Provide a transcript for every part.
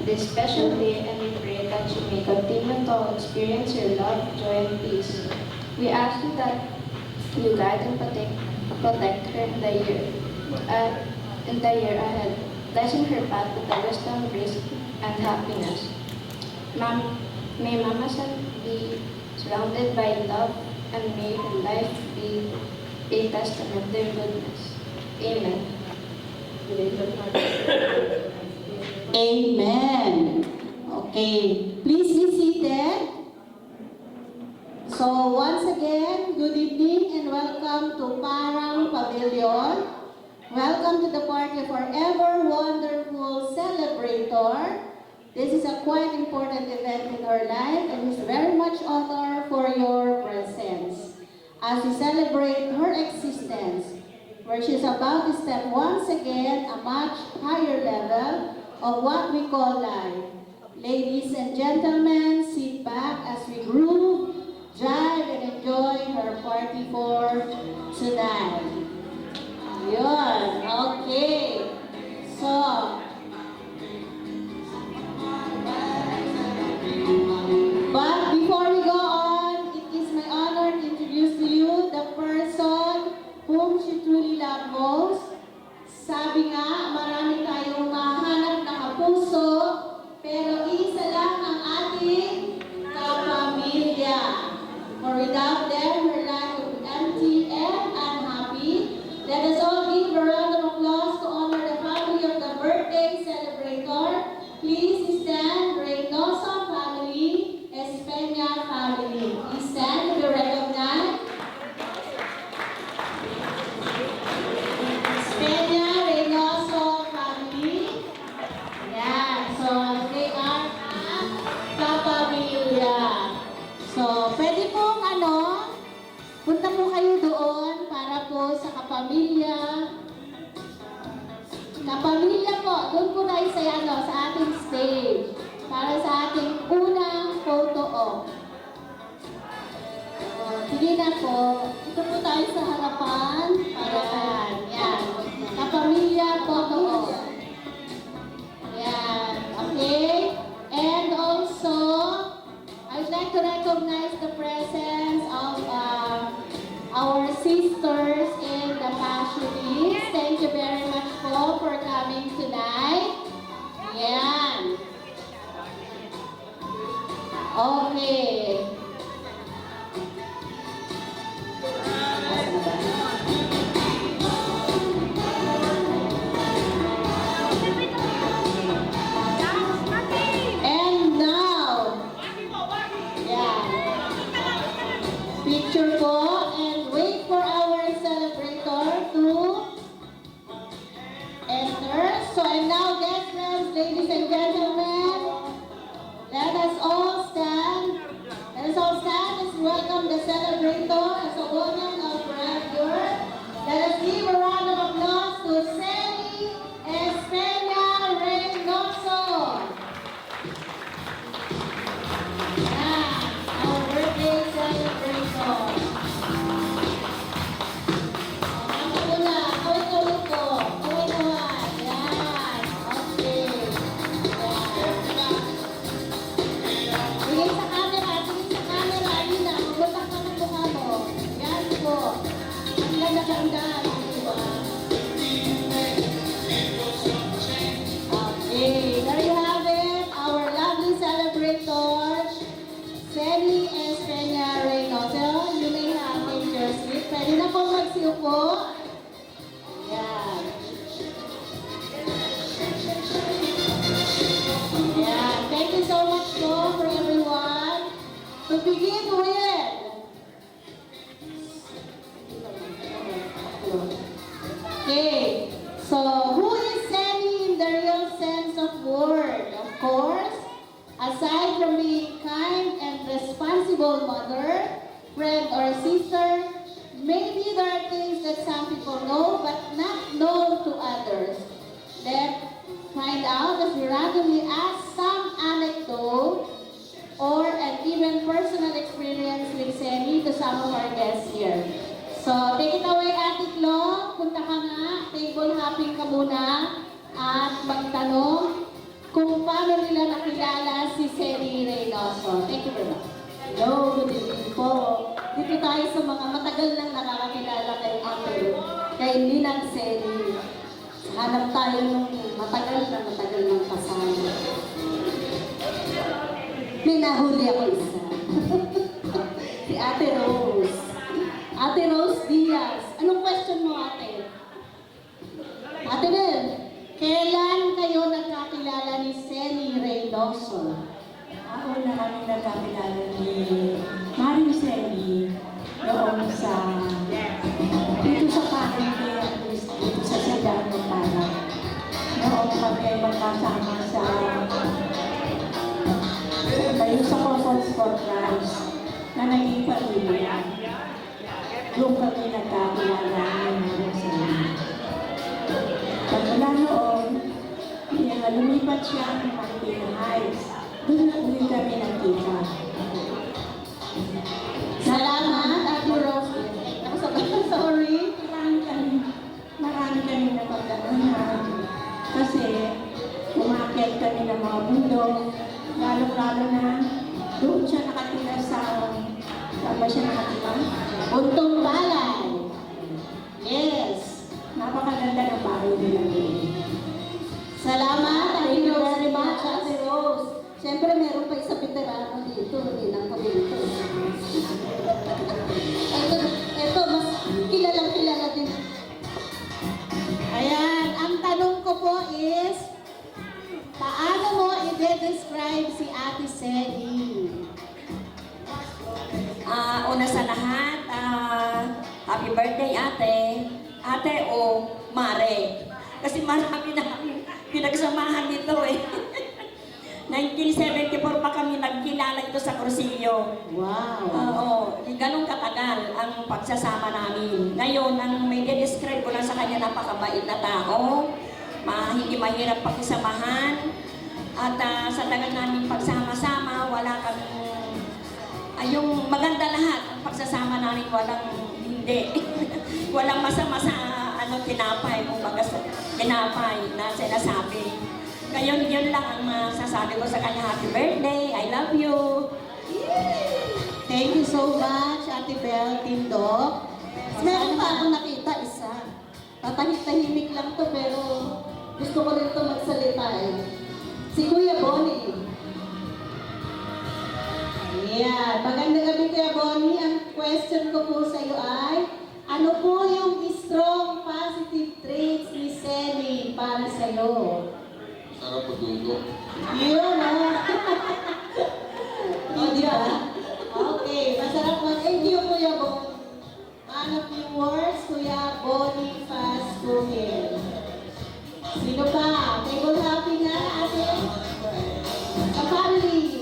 this special day, and we pray that you may continue to experience your love, joy, and peace. We ask you that you guide and protect her in the year ahead, blessing her path with the wisdom, grace, and happiness. May Mama San be surrounded by love, and may her life be a testament to your goodness. Amen. Amen. Okay, please be seated. So once again, good evening and welcome to Parang Pavilion. Welcome to the party of our ever wonderful celebrator. This is a quite important event in our life and is very much honor for your presence as we celebrate her existence, where she's about to step once again a much higher level of what we call life. Ladies and gentlemen, sit back as we groove, jive, and enjoy her party for tonight. Yun, okay. So, but before we go on, it is my honor to introduce to you the person whom she truly loves most. Sabi nga, marami tayong mahanap na kapuso, pero isa lang ang ating kapamilya. For without them, her life would be empty and unhappy. Let us all give a round of applause to honor the family of the birthday celebrator. Please stand, Reynoso family, Espeña family. Please stand to be recognized. Espeña, Reynoso family. Yan. So, they are kapamilya. So, pwede pong punta po kayo doon para po sa kapamilya. Kapamilya po, doon po tayo sa ating stage para sa ating unang photo op. Sige na po, ito po tayo sa harapan para yan. Kapamilya photo op. Yan, okay? And also, I'd like to recognize the presence of our sisters in the Passionist. Thank you very much po for coming tonight. Yan. Okay. And now, yan. Picture po. Wait for our celebrator to enter. So and now, guest friends, ladies and gentlemen, let us all stand. Let us all stand as we welcome the celebrator as a woman of grandeur. Let us give a round of applause to Celi Espeña Reynoso. Our birthday celebrator. Okay, there you have it, our lovely celebrator, Celi Espeña Reynoso. You may have in your seat. Pwede na po magsiupo. Yan. Yan. Thank you so much po for everyone. To begin with, okay, so who is Celi in the real sense of word? Of course, aside from being kind and responsible mother, friend or sister, maybe there are things that some people know but not known to others. Let's find out as we randomly ask some anecdote or an even personal experience with Celi to some of our guests here. So, take it away, Ate Klo. Punta ka nga, table hopping ka muna at magtanong kung paano nila nakilala si Sally Reynoso. Thank you very much. Hello, good evening po. Dito tayo sa mga matagal nang nakakakilala kay Ninang Sally. Hanap tayo ng matagal ng kasama. May nahuli ako isa. Si Ate Rose. Ate Rose Diaz. Anong question mo, ate? Ate Bel, kailan kayo nagkakilala ni Sally Reynoso? Ako na kami nagkakilala ni Maring Sally noong dito sa Pakinggan, dito sa Sadang ng Parang. Noong kami magkasama tayo sa Conference for Christ na naging pamilya. Doon kami nagkakilala ni Maring Sally. Pagmula noon, lumipat siya ng Marikina Heights. Doon na ulit kami nagkita. Salamat, Ate Rose. Sorry. Marami kami napagdaanan. Kasi umakyat kami ng mga bundok. Lalo-lalo na doon siya nakatira saan ba siya nakatira? Buntong Balay. Yes. Napakaganda ng bahay nila doon. Salamat, thank you very much, Ate Rose. Siyempre, meron pa isang veterano dito, hindi lang ko dito. Ito, mas kilalang-kilala din. Ayan, ang tanong ko po is, paano mo i-describe si Ate Sally? Una sa lahat, happy birthday ate. Ate o Mare. Kasi marami na kami pinagsamahan nito eh. 1974 pa kami nagkilala ito sa Crucillo. Wow! Oo, ganun katagal ang pagsasama namin. Ngayon, ang may describe ko lang sa kanya, napakabait na tao, hindi mahirap pakisamahan, at sa tagal namin pagsama-sama, wala kaming, yung maganda lahat, ang pagsasama namin walang hindi. Walang masama sa tinapay, kumbaga sa tinapay na sinasabi. Ngayon, yun lang ang masasabi ko sa kanya, happy birthday, I love you. Thank you so much, Ate Bel, Tindok. Meron pa akong nakita isa. Tatahimik lang to pero gusto ko rin to magsalita eh. Si Kuya Bonnie. Ayan. Magandang gabi, Kuya Bonnie. Ang question ko po sa iyo ay, ano po yung strong positive traits ni Sally para sa iyo? Sarap pagdudo. Yun, Hindi ba? Okay, masarap mo. Thank you, Kuya Bonnie. Ano viewers, Kuya Bonnie Fast Cooking. Sino pa? Table happy na, ate? Sa family.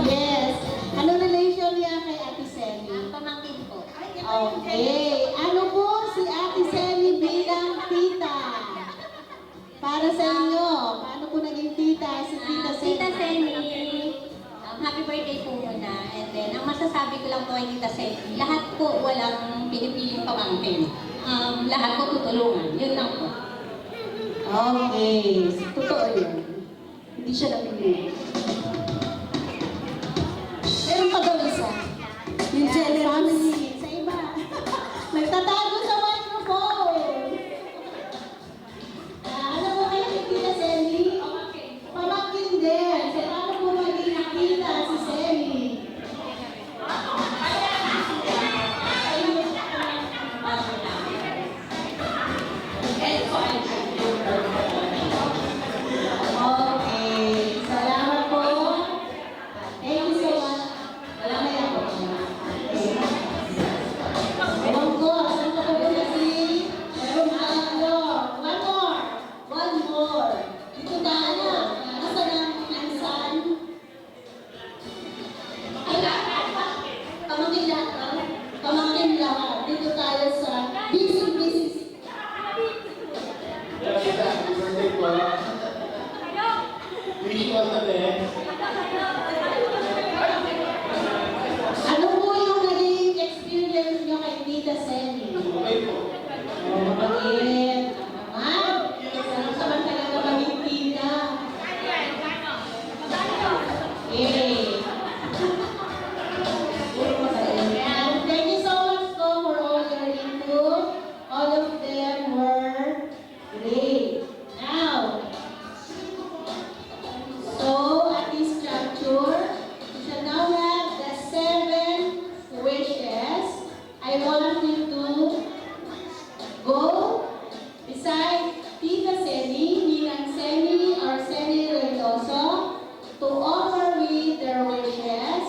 Yes. Ano relation niya kay Ate Sally? Pamangkin ko. Okay. Ano po si Ate Sally bilang tita? Para sa inyo, paano po naging tita si Tita Sally? Tita Sally, happy birthday po muna. And then, ang masasabi ko lang po kay Tita Sally, lahat po walang pinipiling pamangkin. Lahat po tutulungan. Yun lang po. Okay. Totoo yun. Hindi siya napili. Meron pa daw isa. Yung generous. Sa iba. Nagtatago sa microphone. Ano mo kayo kay Tita Sally? Pamangkin din. So, paano po maging nakita si Sally? Okay. Salamat po. Thank you so much. Salamat ako. Ewan ko, saan ka po na si? Meron pa ano. One more. Dito tayo. Nasaan ang pinsan? Pamangkin lahat. Pamangkin lahat. Dito tayo sa busy. Happy birthday po. Wish you all the best. Ano po yung naging experience nyo kay Tita Sally? Okay po. Yay! And thank you so much po for all your input. All of them were great. Now, so at this juncture, we shall now have the 7 wishes. I want you to go beside Tita Seni, Ninang Seni or Seni Reynoso to offer with their wishes.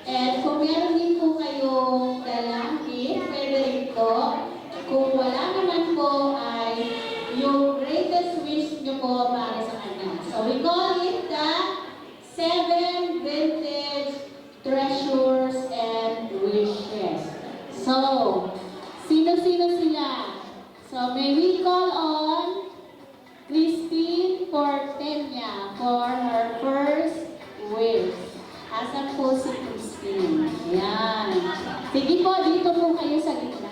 And kung meron din po kayong dalang gift, pwede rin po. Kung wala naman po ay yung greatest wish nyo po para sa kanya. So we call it the 7 vintage treasures and wishes. So, sino-sino sila? So may we call on Christine Portenia for her first wish. Asan po si Christine? Yan. Sige po, dito po kayo sa gitna.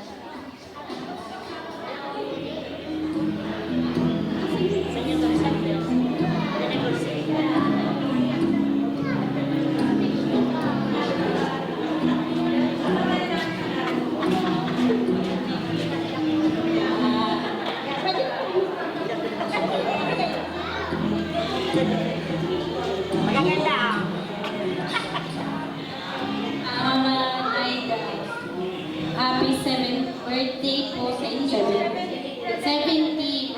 Happy 7th birthday po sa inyo. 70th birthday.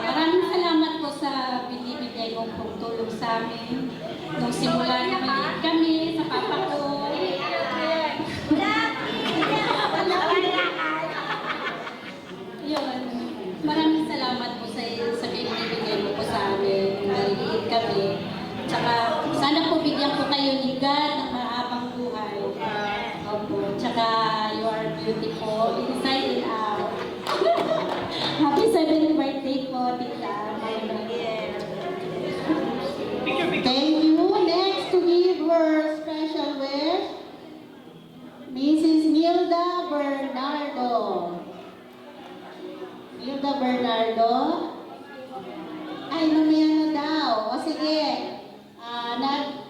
Maraming salamat po sa binibigay mong tulong sa amin. Nung simula na maliit kami, sa papa ko. Yun. Maraming salamat po sa binibigay mo po sa amin. Maliit kami. Tsaka sana po bigyan ko kayo ni God ng mahabang buhay. Opo. Tsaka you are beautiful inside and out. Happy 7th birthday po, Tita. Thank you. Next to give her special wish, Mrs. Nilda Bernardo. Nilda Bernardo? Ay, mamaya na daw. O sige.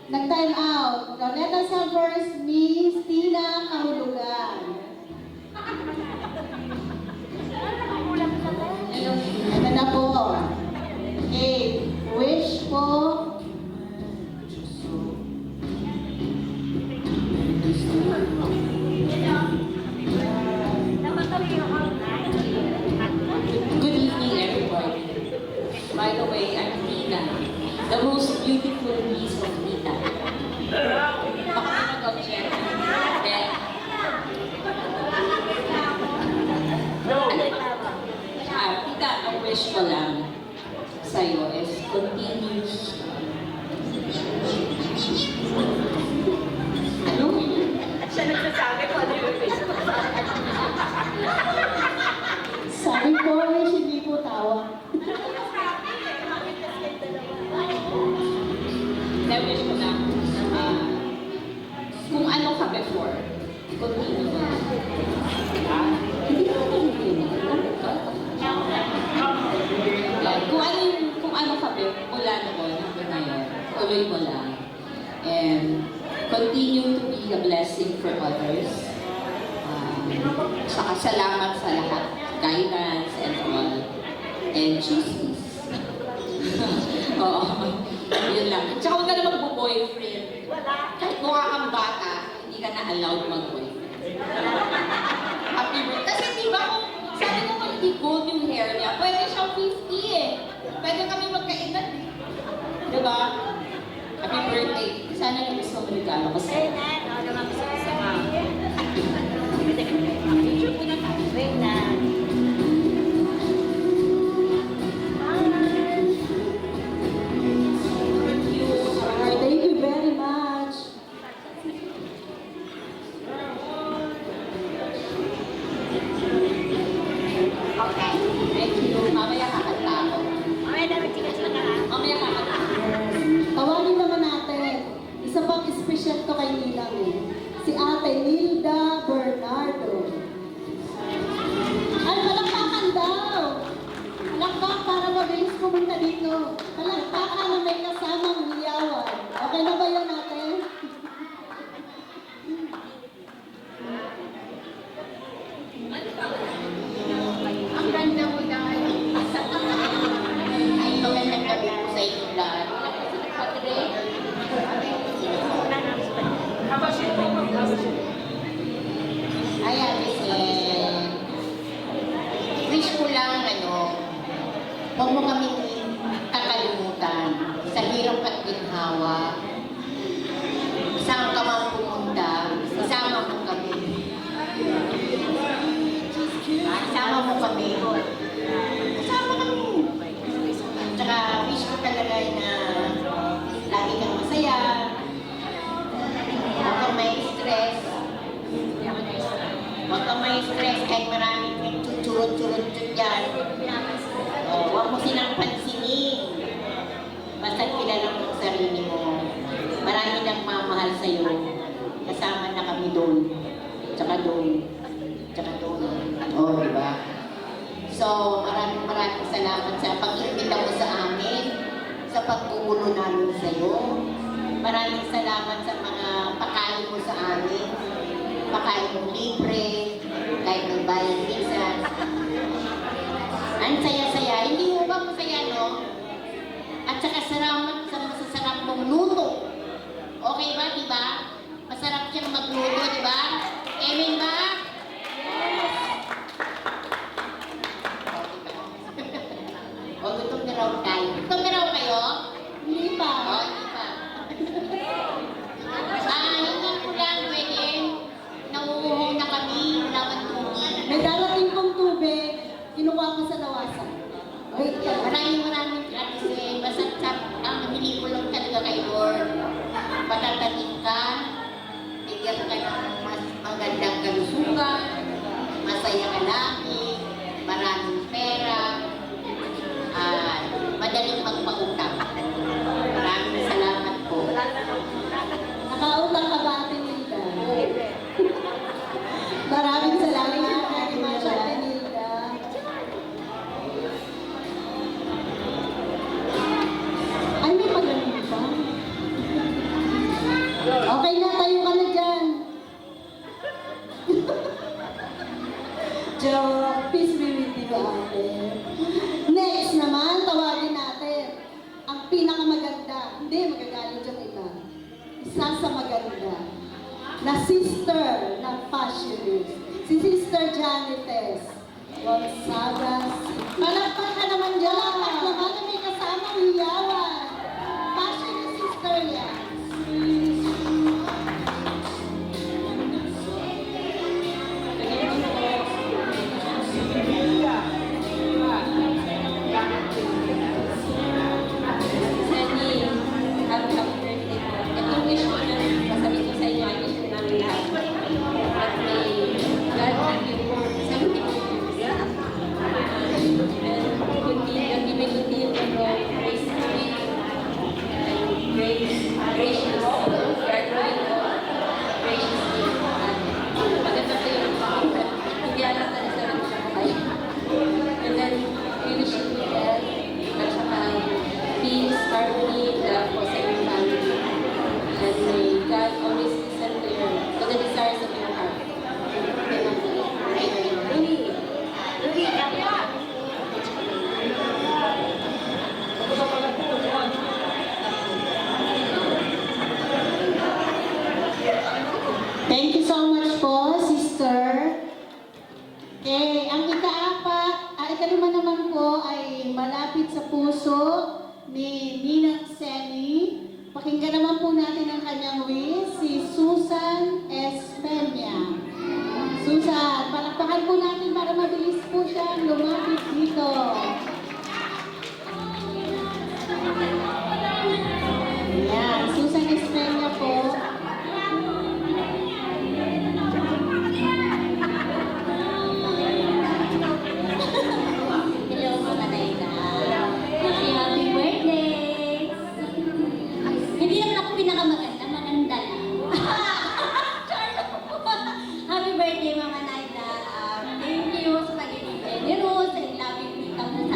Nag-time out. So, let us have first Miss Tina Kahulugan. Ito na po. Okay. Wish po. Good evening, everybody. By the way, I'm Tina, the most beautiful niece of Tita. Makinag of Jen. Then, Tita, ang wish ko lang sa'yo is continuous. Ano? Siya nagsasabi ko ano yung wish ko. Sabi ko, wish hindi po tawa. Na-wish ko lang, kung ano ka before, continue mo. Hindi ka continue. Kung ano ka mula noon hanggang ngayon, tuloy mo lang. And continue to be a blessing for others. Saka salamat sa lahat. Guidance and all. And choose peace. Oo. Yun lang. Tsaka huwag ka na magbo-boyfriend. Kahit mukha kang bata, hindi ka na allowed mag-boyfriend. Happy birthday. Kasi diba kung sabi ko kung hindi gold yung hair niya, pwede siyang 50 eh. Pwede kami magkaedad eh. Diba? Happy birthday. Sana yung gusto mo regalo ko sa'yo. Wait na. Alright, thank you very much. Okay. Thank you. Mamaya kakanta ako. Mamaya na magtigas na ka. Mamaya hirap at ginhawa. Saan ka man pumunta, isama mo kami. Isama mo kami. Isama kami. Tsaka wish ko talaga na lagi kang masaya. Huwag kang may stress. Huwag kang may stress kahit maraming churot-churot dyan. Huwag mo silang pansinin. Basta't kilala mo ang sarili mo. Marami nang mamahal sa'yo. Kasama na kami doon. Tsaka doon. Tsaka doon. Oo, di ba? So, maraming salamat sa pag-imbita mo sa amin, sa pagpupuno namin sa'yo. Maraming salamat sa mga pakain mo sa amin. Pakain mo libre, kahit nagbayad minsan. Ang saya-saya. Hindi mo ba masaya, no? At saka salamat sa masasarap mong luto. Okay ba, di ba? Masarap siyang magluto, di ba? Amen ba? O, gutom na raw tayo. Gutom na raw kayo? Hindi pa. O, hindi pa. Hindi ko lang pwede. Nauuho na kami. Wala man tubig. May darating pong tubig, kinukuha ko sa lawasan. Maraming kasi basta ang hindi ko lang talaga kay Lord. Patatanim ka, bigyan ka ng mas magandang kalusugan, masaya ka lagi, maraming pera, at madaling magpautang. Maraming salamat po. Nakautang ka ba, Ate Nilda? Maraming salamat, Ate Nilda. Ay, may magaling pa. Okay na, tayo ka na dyan. Joke, peace be with you, ate. Next naman, tawagin natin ang pinakamaganda. Hindi, magagalit yung iba. Isa sa maganda na sister ng fashionist. Si Sister Janites Gonzaga. Palakpak ka naman dyan. Palakpak naman na may kasamang hiyawan. Fashionist sister yan. Sandy, happy birthday po. Ito wish ko na, sasabihin ko sa inyo, ay wish ko namin lahat. At may God give you 70 years. And continue to grow gracefully and gracious. We are growing graciously. At maganda po yung hindi alam na sa rin siya kayo. And then, we wish you health at saka peace, harmony, love po sa inyong family. And may God always listen to the desires of your heart. Thank you so much po, sister. Okay, ang ikalima naman po ay malapit sa puso ni Ninang Seni. Pakinggan naman po natin ang kanyang wish, si Susan Espenya. Susan, palakpakan po natin para mabilis po siya lumapit dito. Ayan, Susan Espenya po. Hello, mga Naida. Happy birthday! Hindi naman ako pinakamaganda, maganda lang. Happy birthday, Mama Naida. Thank you sa pagiging generous and loving tita mo sa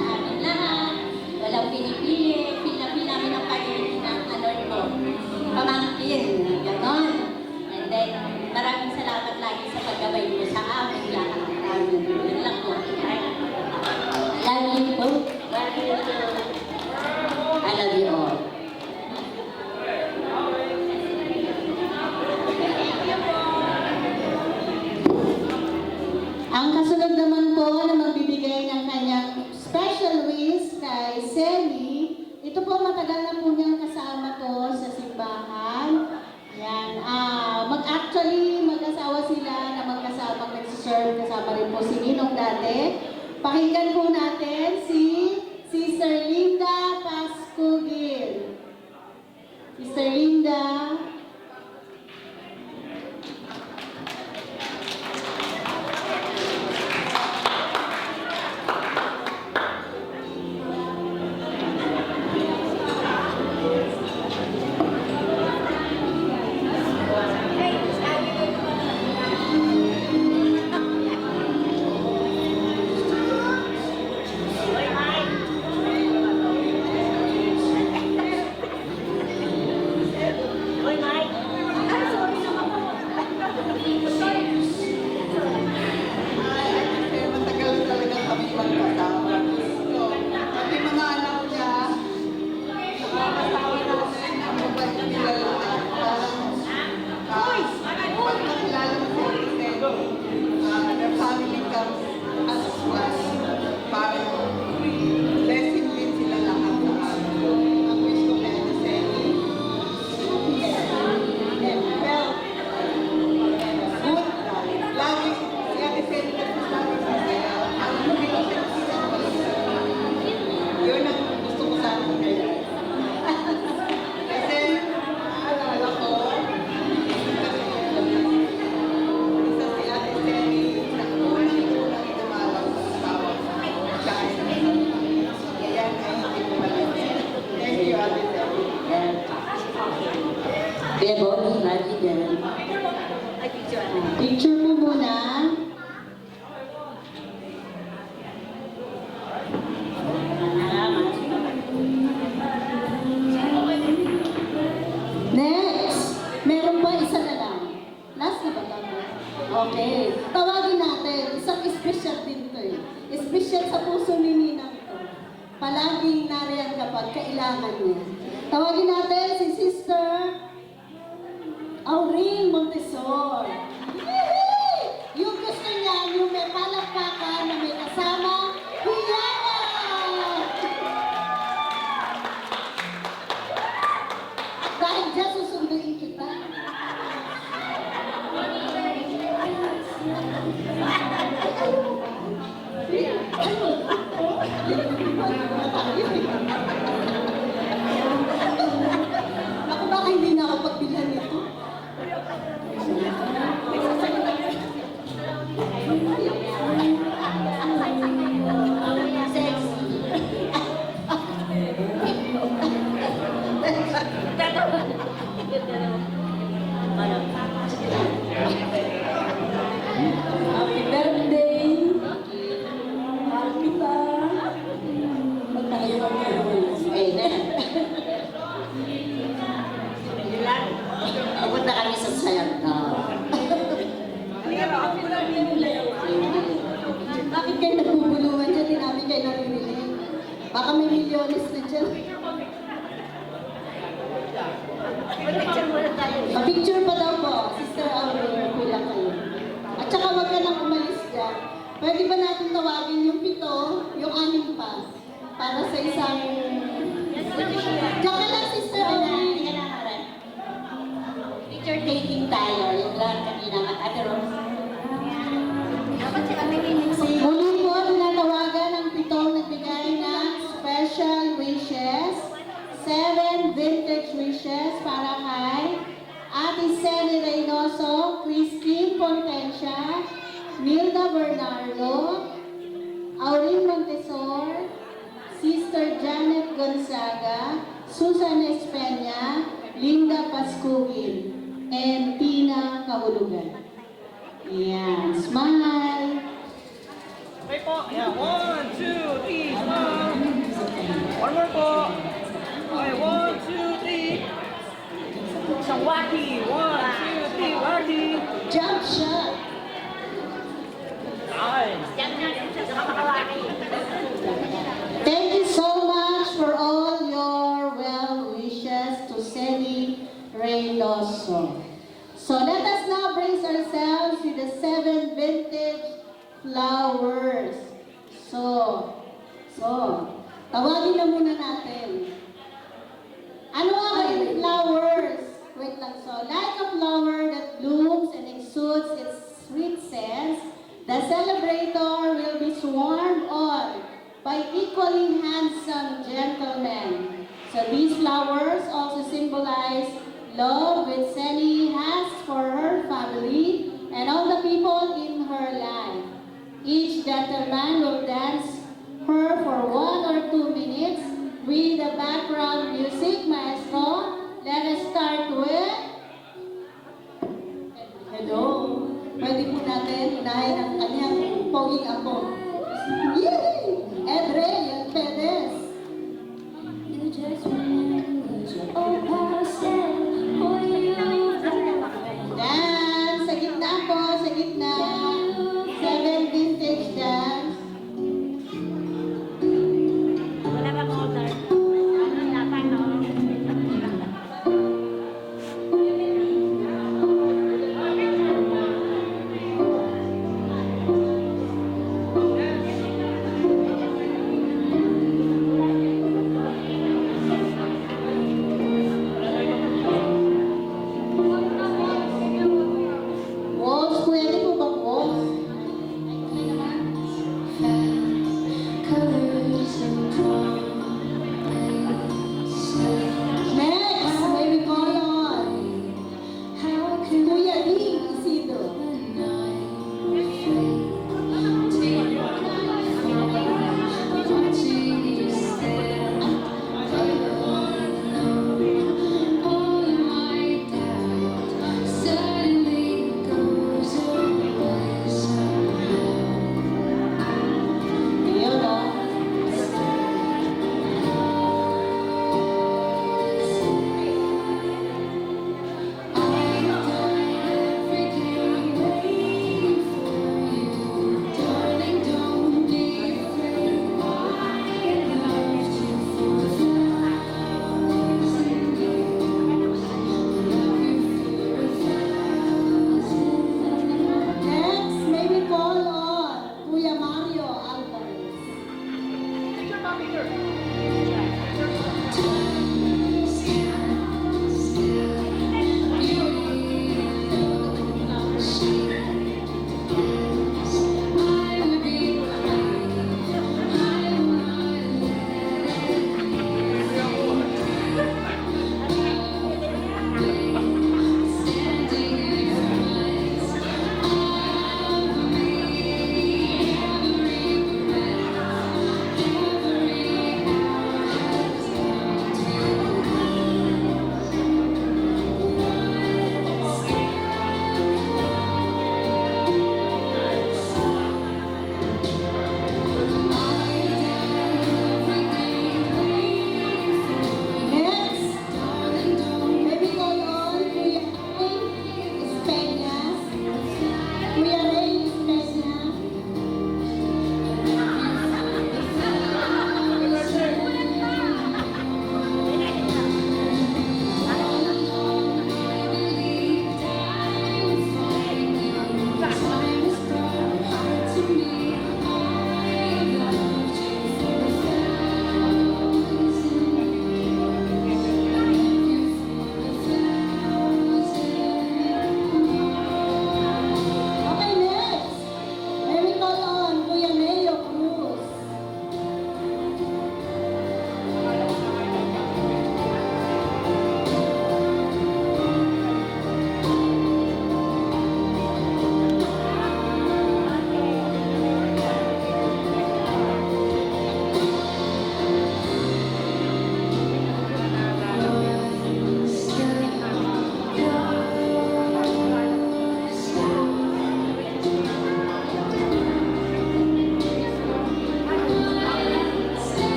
nangyari. Pakinggan po natin si Sister Linda Pascugil. Sister Linda. Matagal talaga kami magkasama. So, pati mga anak niya, nakakatawa natin ang mabait nila lahat. Parang, pag nakilala mo si Rizal, their family comes as one. Parang, blessing din sila lahat sa amin. Ang wish ko kay Rizal, well, good. Lagi, si Ate Sally kasi lagi masaya. Ang lumino siya kasi sa yun ang gusto ko sana kaya. Kasi, naalala ko, isa si Ate Sally na unang-unang dumalaw sa asawa ko. China. Kaya ay hindi ko malaman. Thank you, Ate Sally. Kaya Bonnie, lagi din. Picture mo muna. Next! Meron pa isa na lang. Last na ba tayo? Okay. Tawagin natin. Isang special din to eh. Special sa puso ni Ninang to. Palaging nariyan kapag kailangan niya. Tawagin natin si Sister Aurel Montesor. Yay! Yung gusto niya, yung may palakpakan na may kasama, hiyawan! Dahil dyan susunduin kita. Ako baka hindi na ako pagbilhan nito. Happy birthday! Mahal kita! Pag tayo Amen. Pupunta kami sa Sayanta. Bakit kayo nagbubulungan dyan? Hindi namin kayo naririnig. Baka may milyones na dyan. Pa-picture pa daw po, Sister Aurora, pila kayo. At saka wag ka nang umalis dyan. Pwede ba natin tawagin yung 7, yung 6 pa? Para sa isang... Diyan ka lang, Sister Aurora. Picture taking tayo. Yung lahat kanina. Ate Rose. Muli po, tinatawagan ang 7 nagbigay ng special wishes. 7 vintage wishes para kay Ate Sally Reynoso, Christine Potencia, Milda Bernardo, Aurel Montesor, Sister Janet Gonzaga, Susan Espena, Linda Pascugil, and Tina Kahulugan. Yan, smile! Okay po. Yeah, 1, 2, 3, smile. One more po. Okay, 1, 2, 3. Isang wacky. 1, 2, 3, wacky. Jump shot! Nice. Thank you so much for all your well wishes to Sally Reynoso. So let us now brace ourselves with the 7 vintage flowers. So, tawagin na muna natin. Ano nga ba yung flowers? Wait lang. So, like a flower that blooms and exudes its sweet scents, The celebrator will be swarmed on by equally handsome gentlemen. So these flowers also symbolize love which Sally has for her family and all the people in her life. Each gentleman will dance her for 1 or 2 minutes with the background music, Maestro. Let us start with... Hello. Pwede po natin unahin ang kanyang poging ako. Yay! Edre Perez. Dance! Sa gitna po, sa gitna. 7 vintage dance.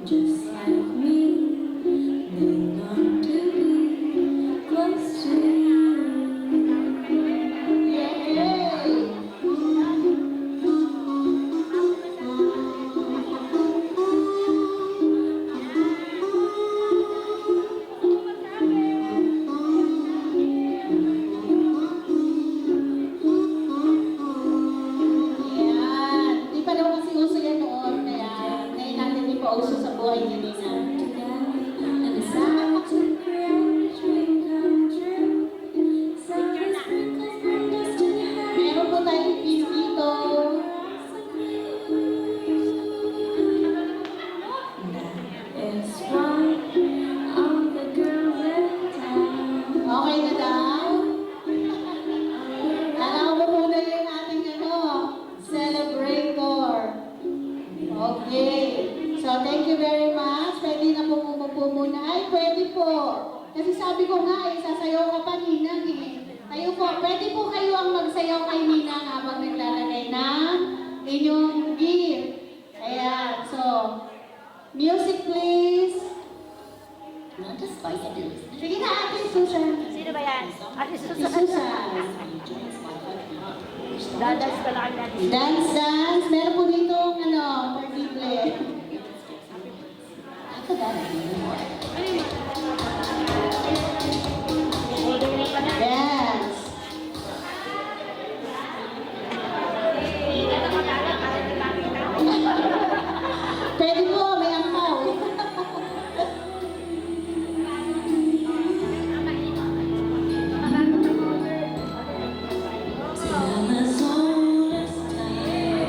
just like me. They long to be close to you. Yay! Yan. Di pa daw kasi uso yan noon, kaya ngayon natin di pa uso sa buhay ni Nina. And decide to create a dream come true. Sunny sprinkles bring us to heaven. Meron po tayong peace dito. It's one of the girls in town. Okay na daw? Tanaw mo muna yung ating celebrator. Okay. So, thank you very much. Pwede na po umupo muna. Ay, pwede po. Kasi sabi ko nga, sasayaw ka pa, Ninang eh. Tayo po, pwede po kayo ang magsayaw kay Ninang habang naglalagay ng inyong gift. Ayan. So, music please. Not just bicycles. Sige na, Ate Susan. Sino ba yan? Ate Si Susan. Dadas ka lang natin. Dance, dance. Meron po dito particle. Dance. Pwede po, may angkaw. Till my soul is tired.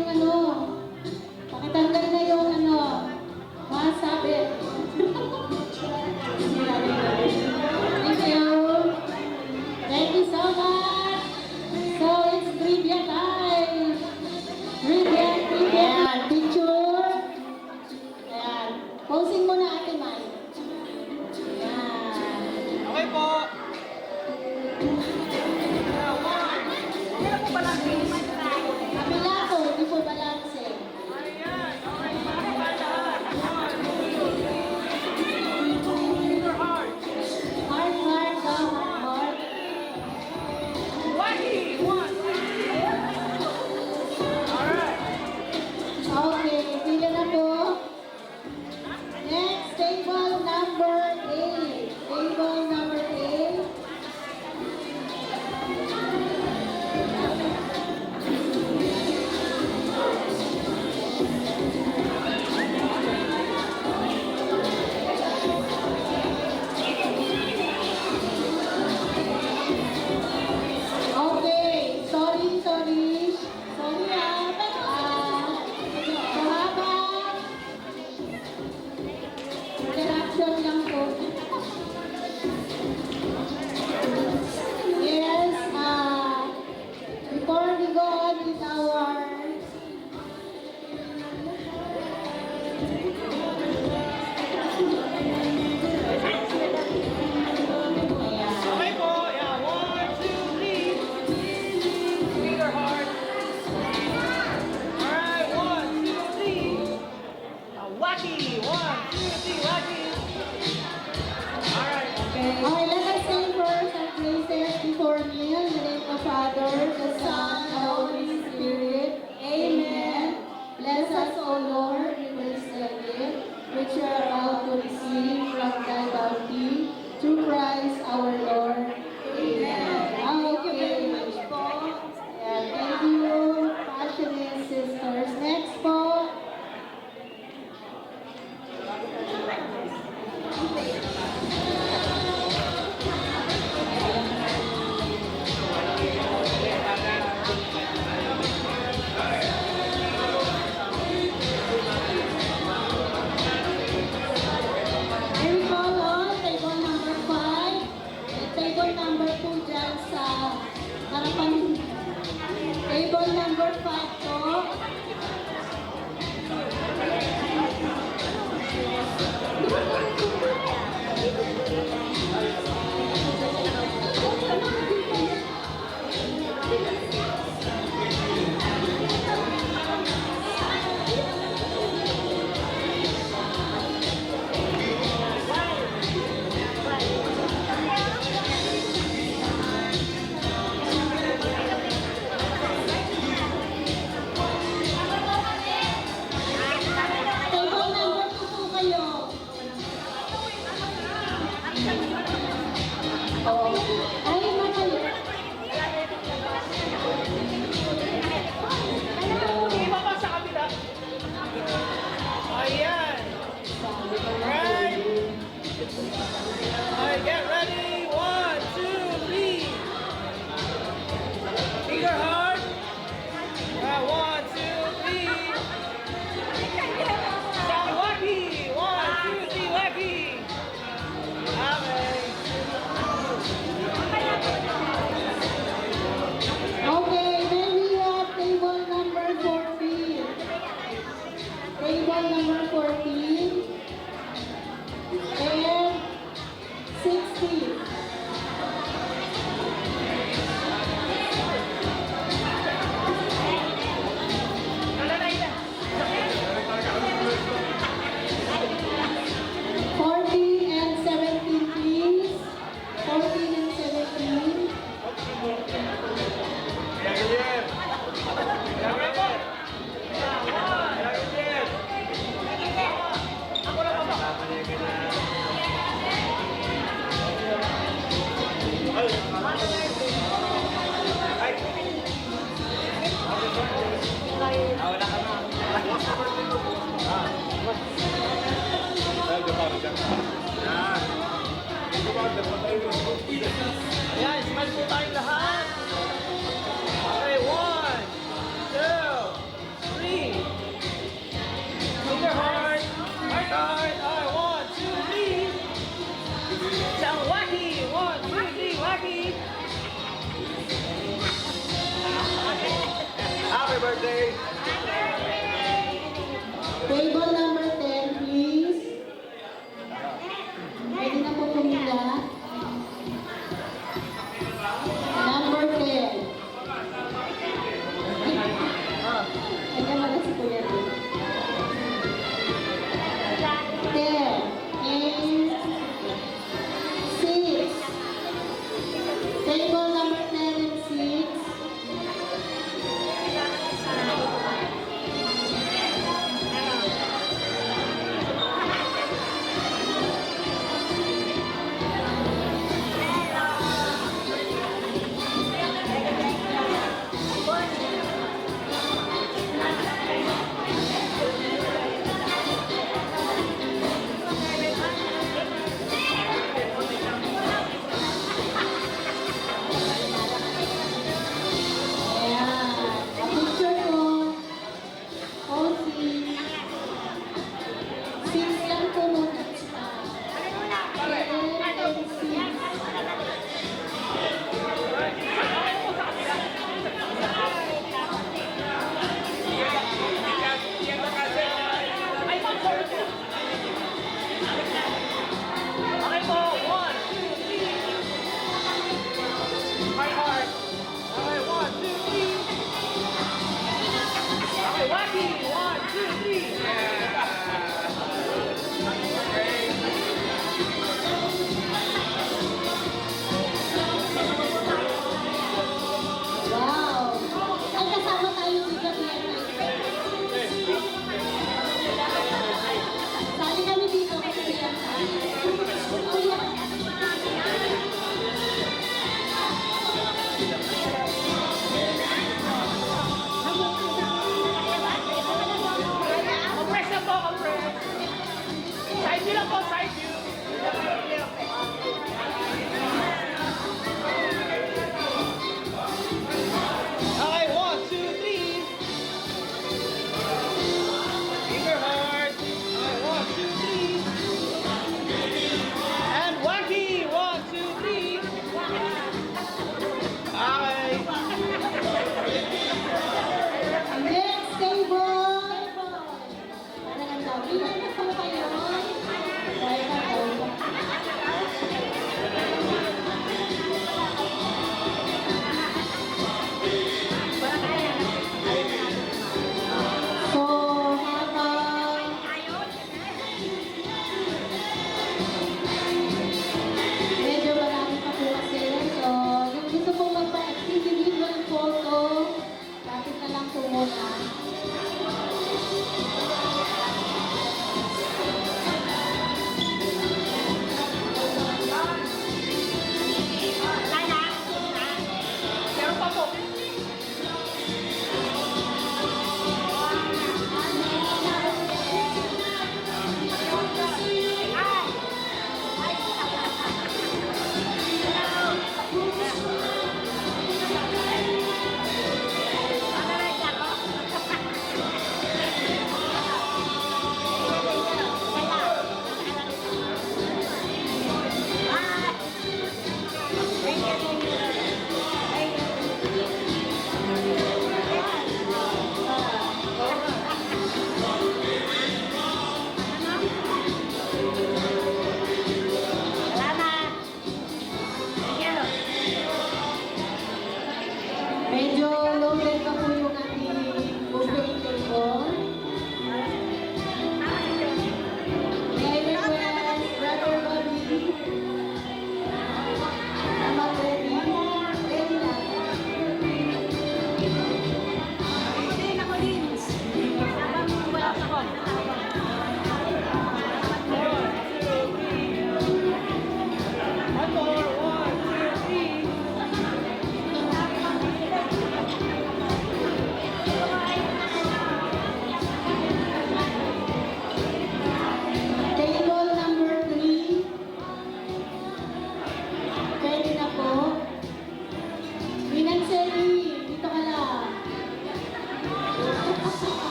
yung ano. Pakitanggal na yung ano. Masabi. Thank you. Thank you so much. So it's trivia time. Trivia. Ayan, picture. Ayan. Posing mo na Ate Mai. Ayan. Okay po. Kabila ko, hindi po balance. Heart, heart, daw, heart. Wacky! One. Alright. Okay.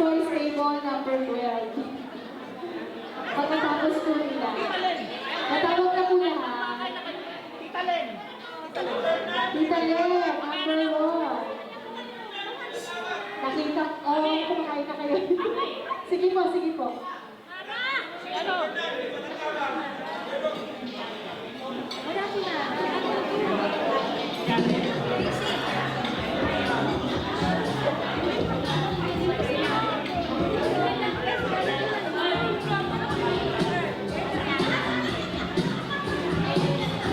boys table number 12. Pagkatapos po nila. Natawag na po lahat. Tita Len. Tita Le, number 1. Nakita, kumakain na kayo. Sige po, sige po. Si ano? Wala sila.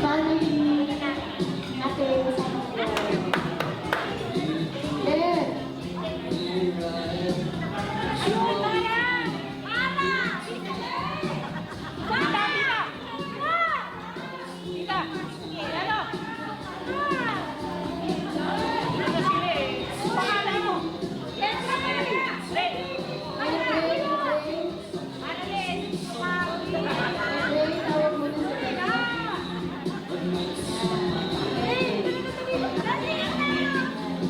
Family, ate, kasama ko. Len. Tita. Ano? Ano sila eh? Pangalan mo? Len. Tawag mo na sila.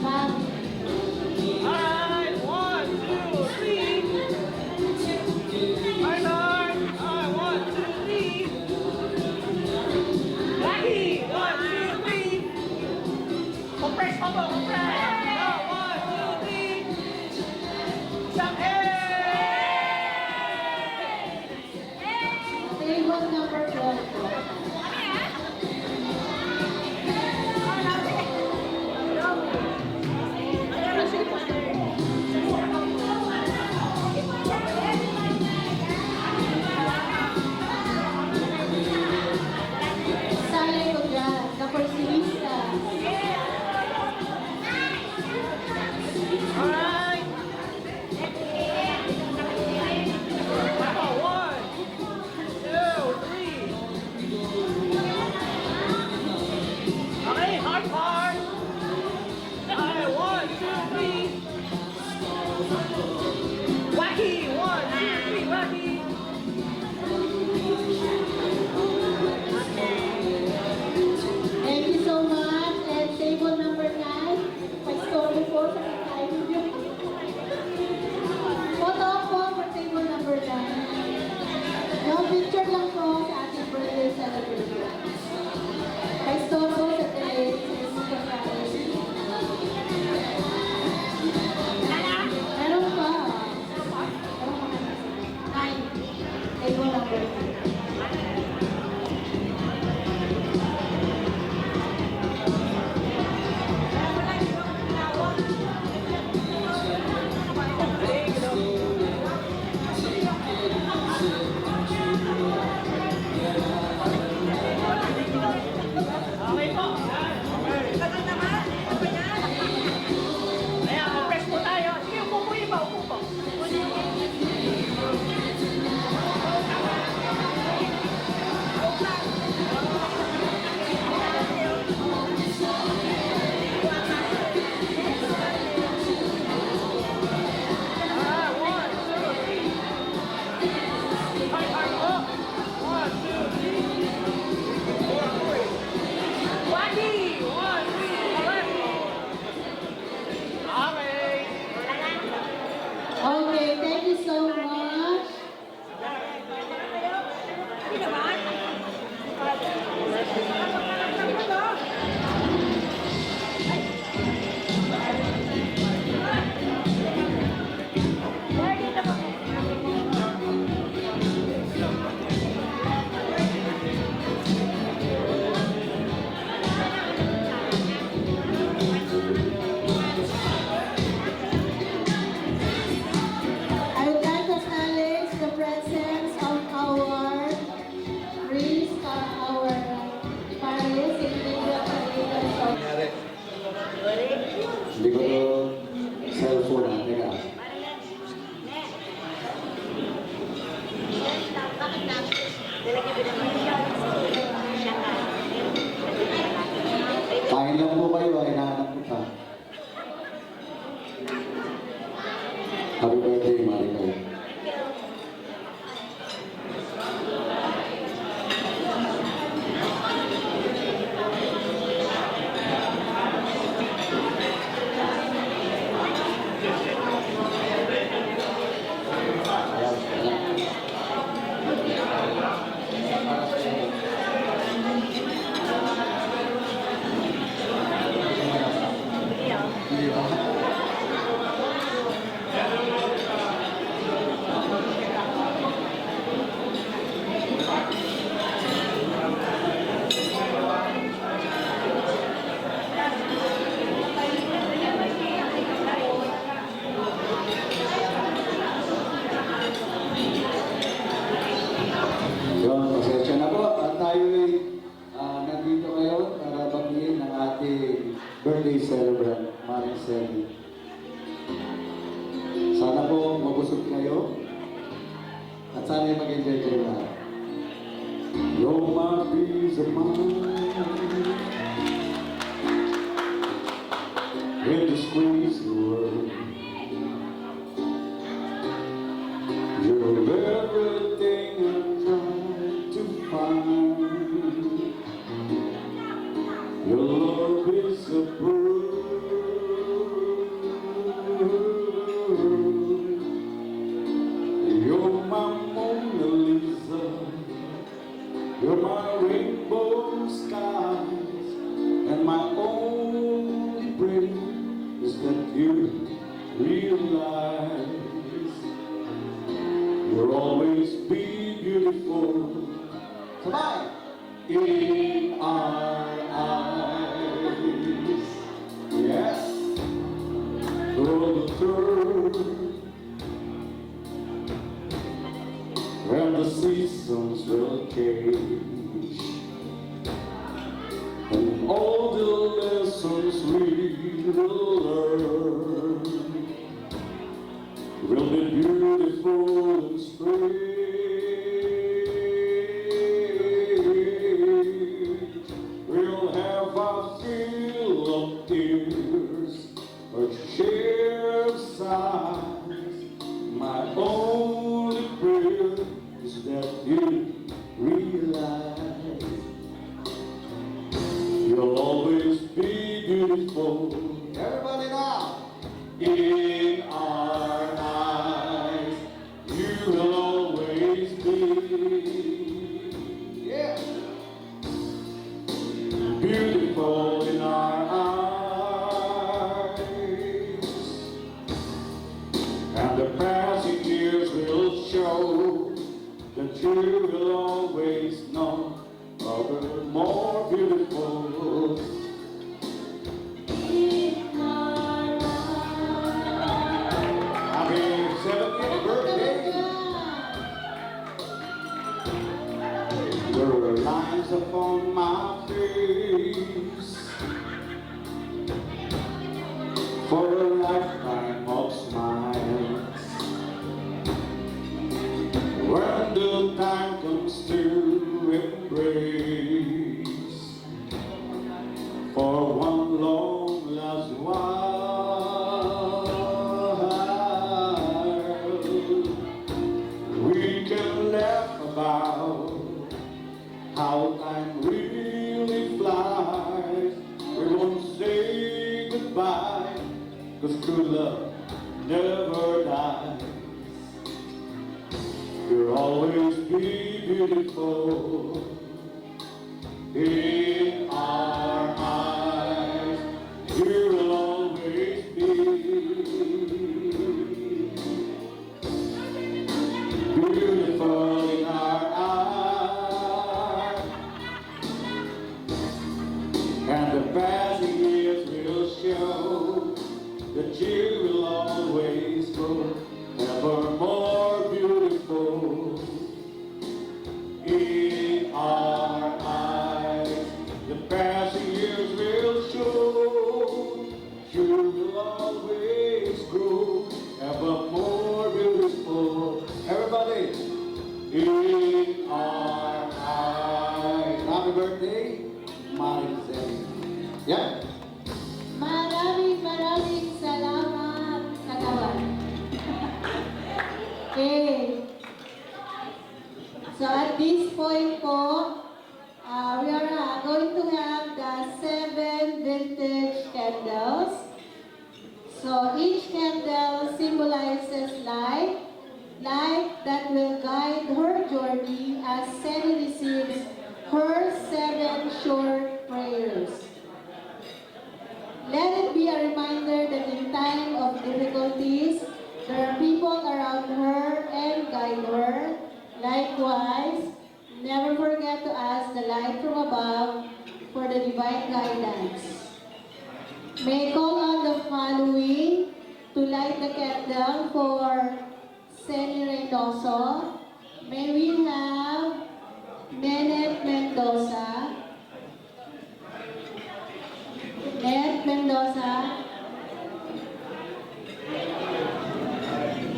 Ma'am, Alright, 1, 2, 3. Alright, alright. 1, 2, 3. Lucky. 1, 2, 3. Compress pa po, compress. 1, 2, 3. Isang A. table number 12 po. Sali ko dyan, kaporsilista. Alright. Ako, 1, 2, 3. Okay, hard part. Alright, 1, 2, 3. Wacky, 1, 2, 3, wacky. Thank you so much. And table number 9, pag-story po sa kakain niyo. Photo po for table number 9. No, picture lang po sa ating birthday celebration. Pag-story po sa kakain sa kakain. Meron pa. 9. Table number 9. Okay po. Ayan, compress po tayo. Sige, upo po iba, upo po. Okay, thank you so much. I would like to acknowledge the presence of our priest, our parish in the Nangyari. Hindi ko to cellphone ha. Teka. Kain lang po kayo ha. Hinahanap ko pa. Happy birthday, Maricel. At sana mag-enjoy kayo lahat. You're my peace of mind. In this crazy world, you're everything I'm trying to find. Your love is a proof. You're my Mona Lisa. You're my rainbow skies. And my only prayer is that you realize you'll always be beautiful. Tonight, in our eyes. Yes. Through the third and the seasons will change, and all the lessons we will learn will be beautiful and strange. We'll have our fill of tears, a share of sighs. My only prayer is that you realize you'll always be beautiful. Everybody now! In our eyes, you will always be. Yeah! Beautiful in our eyes. And the passing years will show that you will always know of the more beautiful. Happy 70th birthday! There are lines upon my face for a lifetime of smiles. When the time comes to embrace for one long last while, we can laugh about how time really flies. We won't say goodbye, 'cause true love never dies. You'll always be beautiful in our eyes. You will always be beautiful in our eyes. And the passing years will show that you will always grow ever more beautiful in our eyes. The passing years will show you will always grow ever more beautiful. Everybody, in our eyes. Happy birthday, Maricel. Yeah. Maraming salamat, katawan. Okay. So at this point po, we are going to have the 7 vintage candles. So each candle symbolizes light that will guide her journey as Sally receives her 7 short prayers. Let it be a reminder that in time of difficulties, there are people around her and guide her. Likewise, never forget to ask the light from above for the divine guidance. May I call on the following to light the candle for Sally Reynoso. May we have Nenet Mendoza. Nenet Mendoza.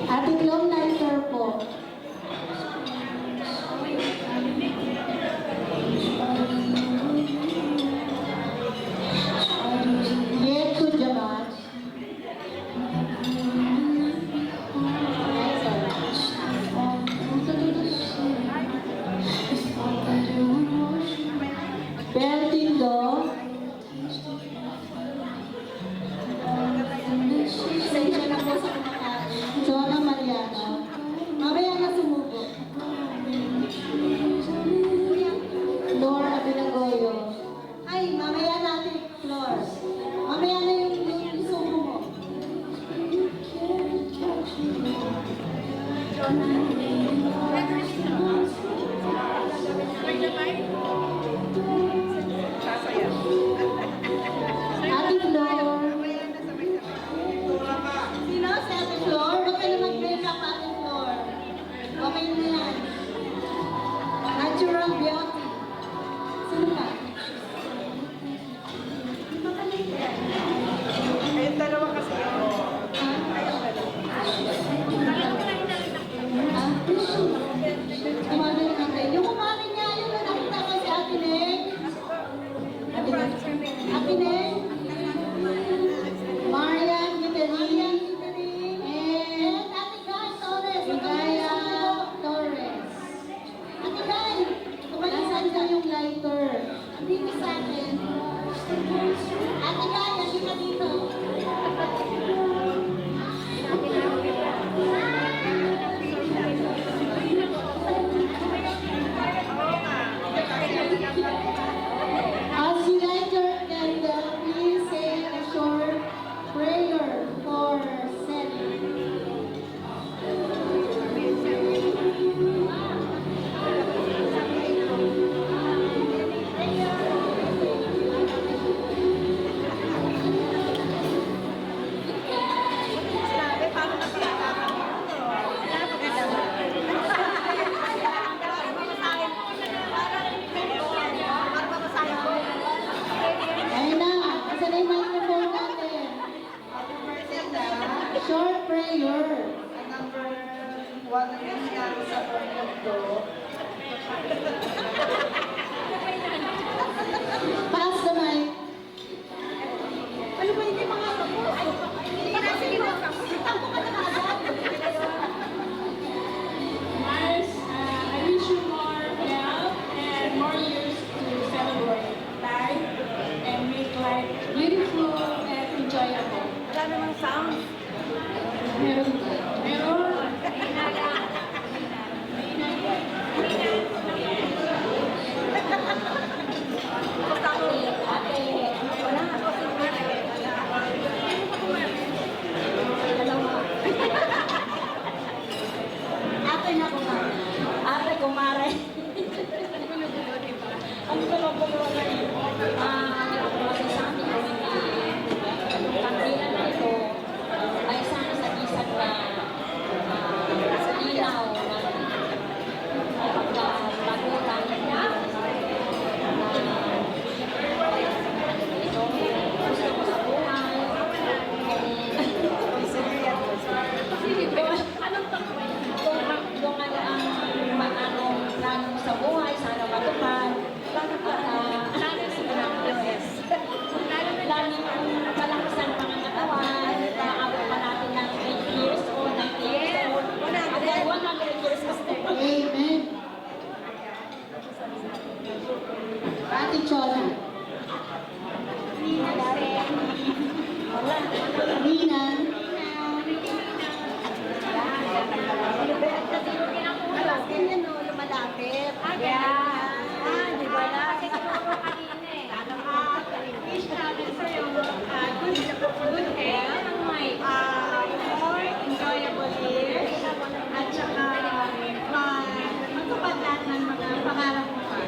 Ate Clom Lighter po. Ate Flor. Sino? Si Ate Flor? Huwag ka na mag-makeup, Ate Flor. Okay na yan. Natural beauty. Sino ka? Kayong dalawa kasi. Kumano na kayo. Yung kumano niya, yung nakita ko si Ate Neng. Ate Neng. Marian Gitarin. And Ate Guy Torres. Gaya Torres. Ate Guy, kumalisan ka yung lighter. Dito sa akin. Ate Guy, hindi ka dito. As you light your candle, please say a short prayer for Sally. Ayun na, asa na yung microphone natin? Short prayer. Number 1 na nangyari sa mundo. Pass the mic. Ano ba hindi mga ako? Sige mo. Tampo ka na agad. Mars, I wish you more health and more years to celebrate life and make life beautiful and enjoyable. Wala namang sound. Meron. Meron. Ate na kumare. Ate, kumare. Ang gulo-gulo na yun. Kasi sa ating community, yung kandilan na ito ay sana sa bisan na sa ilaw na pagkabagutan na ito gusto ko sa buhay. Kung ano ang plano mo sa buhay, sana matupad. Laging kalakasan ang pangangatawan, naabot pa natin ng 80 years old, 90 years old, hanggang 100 years old. Amen. Ate Chona. Rina. Di ba na? Kasi siguro kanina eh. Wish natin sa iyo good health, more enjoyable years, at saka matupad lahat ng mga pangarap mo pa.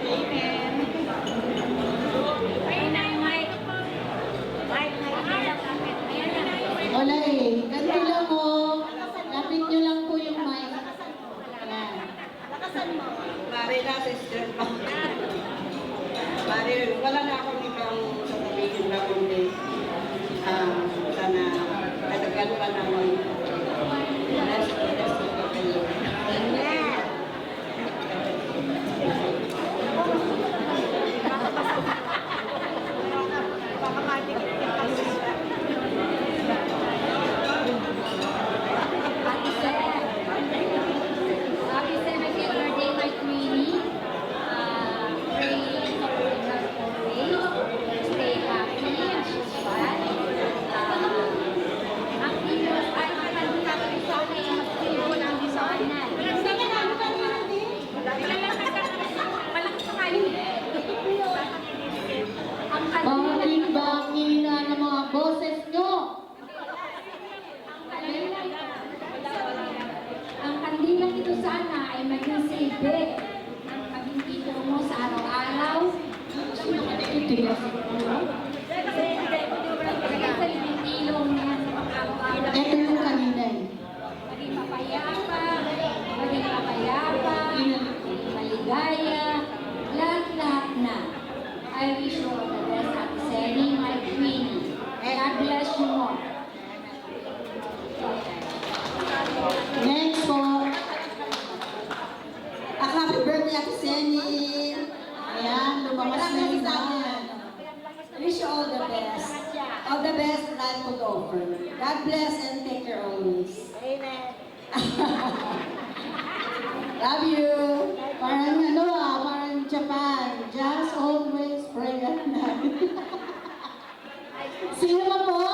Amen. Wala eh. Ganito lang oh. Lapit nyo lang po yung mic. Yan. Mari na, sister. Mari, wala na akong ibang sasabihin na kundi sana talagang ka naman. Happy 70th birthday, my Queenie. sana ay maging silbi ang paging tito mo sa araw-araw. Sino ka na itigas mo? Sa libing ilong niya sa araw-araw. Ito yung kanina eh. Maging mapayapa, maging maligaya, lahat-lahat na. I wish you all the best, Ate Sally, my queen. God bless you more. Next po. Happy birthday, Ate Senny. Ayan, lumabas na yung naman. Wish you all the best. All the best life would offer. God bless and take care always. Amen. Love you. Parang parang Japan. Just always pray at night. Sino ba po?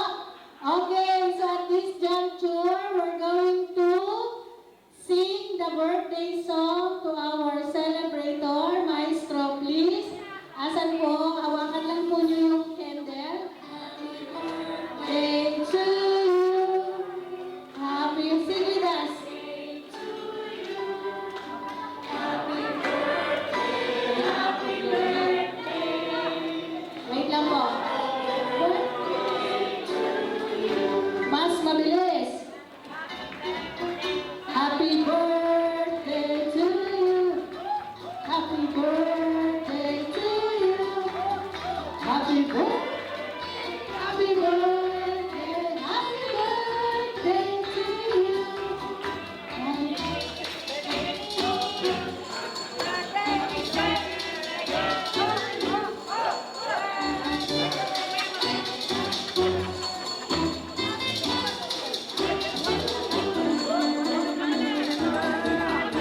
Okay, so at this juncture, we're going to sing the birthday song to our celebrator, Maestro, please. Asan po? Hawakan lang po niyo yung candle. Happy birthday to you. Happy, sing with us. Wait lang po. Mas mabilis. Happy birthday to you. Happy birthday to you. Happy birthday. Happy birthday. Happy birthday to you.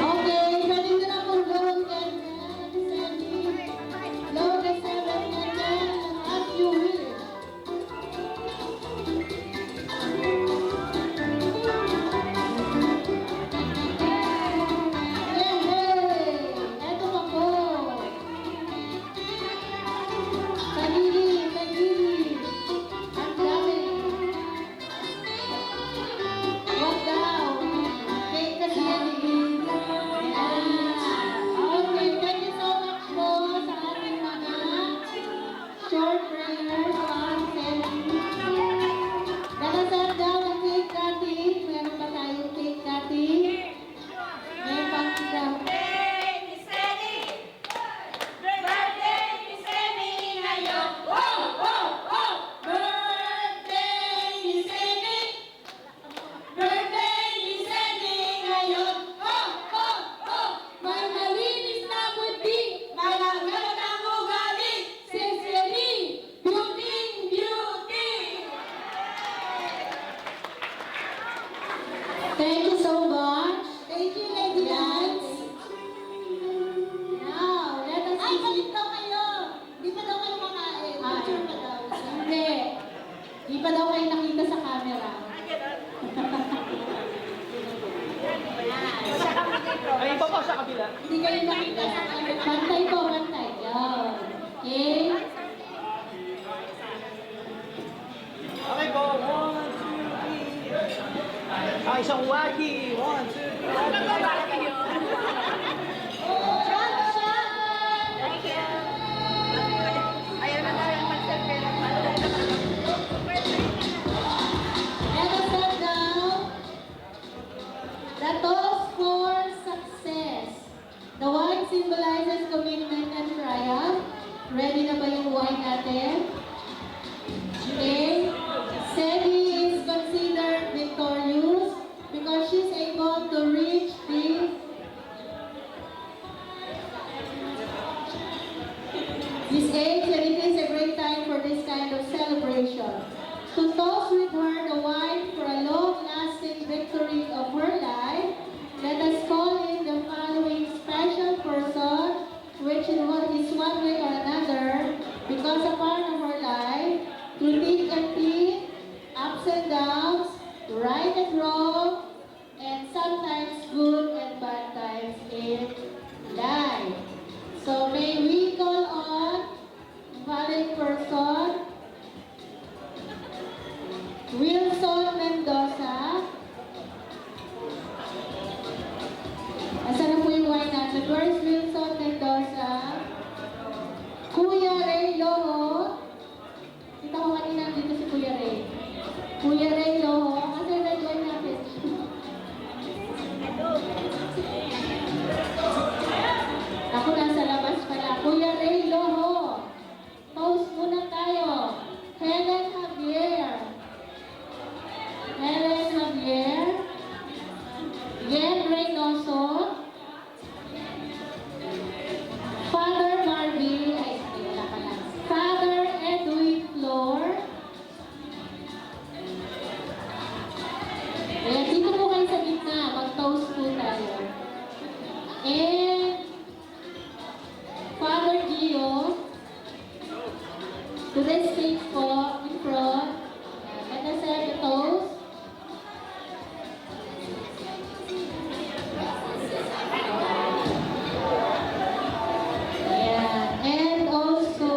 Okay, pwede na po blow and blow the seven candles as you wish. Yay! Eto pa po. Tagili. Ang dami. Wag daw. Cake kasi yan eh. Okay, thank you so much po sa ating mga short prayers para sa Nakasarap daw ang cake cutting. Meron ba tayong cake cutting? May pang Birthday ni Sandy ngayon. May malinis na buti, may magandang ugali. Si Sandy, beauty. Thank you so much. Thank you, Lady Lance. Now, let us see. Ay, balik daw kayo. Di pa daw kayo makain. Picture pa daw. Hindi. Di pa daw kayo nakita sa camera. Ay, iba pa sa kabila. Hindi kayo nakita sa camera. Pantay po, pantay. Yan. Okay? Okay po, 1, 2, 3. Isang wacky. 1, 2, 3. Let us set down the toast for success. The wine symbolizes commitment and triumph. Ready na ba yung wine natin? Okay. Sedi is considered victorious because she's able to reach this age, and it is a great time for this kind of celebration. To toast with her the wine for a long-lasting victory of her life, let us call in the following special person, which is one way or another, because a part of her George Wilson Mendoza, Kuya Ray Loho. Kita ko kanina dito si Kuya Ray. Kuya Ray Loho, kasi red one natin. Ako nasa labas pala. Kuya Ray Loho. Toast muna tayo. Helen Javier. Helen Javier. Yen Reynoso. Father Marvin. Ay, wala pala. Father Edwin Flor. Ayan, dito po kayo sa gitna. Mag-toast po tayo. And Father Gio. To the stage po, in front. Let us have the toast. Ayan. And also,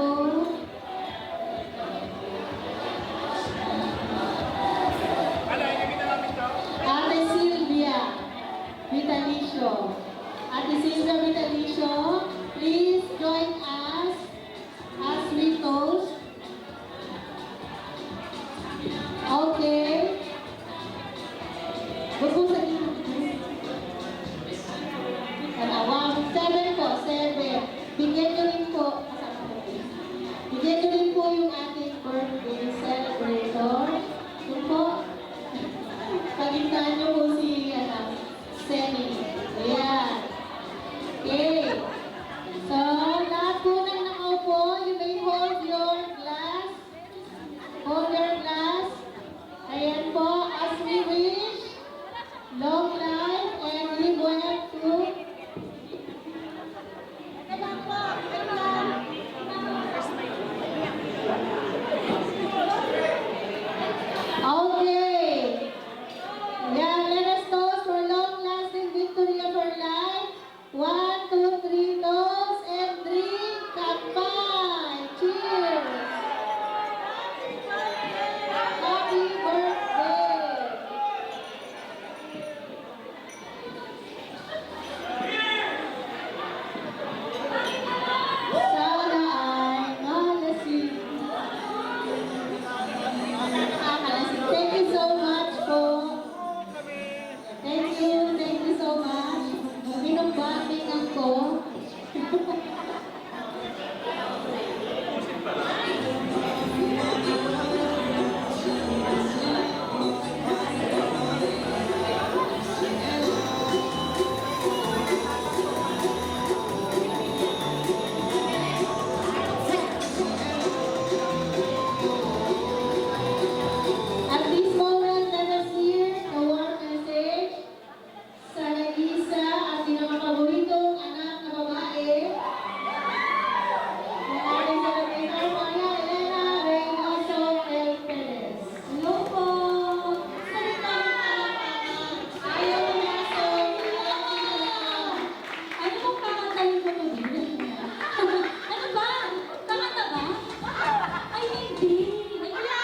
Ate Silvia Vitalicio. Ate Silvia Vitalicio, please join us as we toast. Okay. Bubusan niyo. Wow, 7 po, 7. Bigyan niyo rin po, bigyan niyo rin po yung ating birthday celebrator. Yun po. Pagintaan niyo po si, Semi. Ayan. Okay. So, lahat po ng nakaupo, you may hold your glass. Hold your glass. Ayan po, as we wish, long life and live well to. Okay. Yeah, let us toast for long-lasting victory of our life. 1, 2, 3, toast and drink. Kapay. Cheers. Happy birthday. Sana ay malasing. Thank you so much po. Thank you so much. Binugbanding ako. At this moment, let us hear a warm message sa nag-iisa at pinakapaboritong anak na babae ng ating celebrator, Maria Elena Reynoso L. Perez. Hello po! Salita ng palakpakan. Ayaw niya so, Ano pong kakantahin ko to din? Ano ba? Kakanta ba? Ay, hindi. Ay, wala.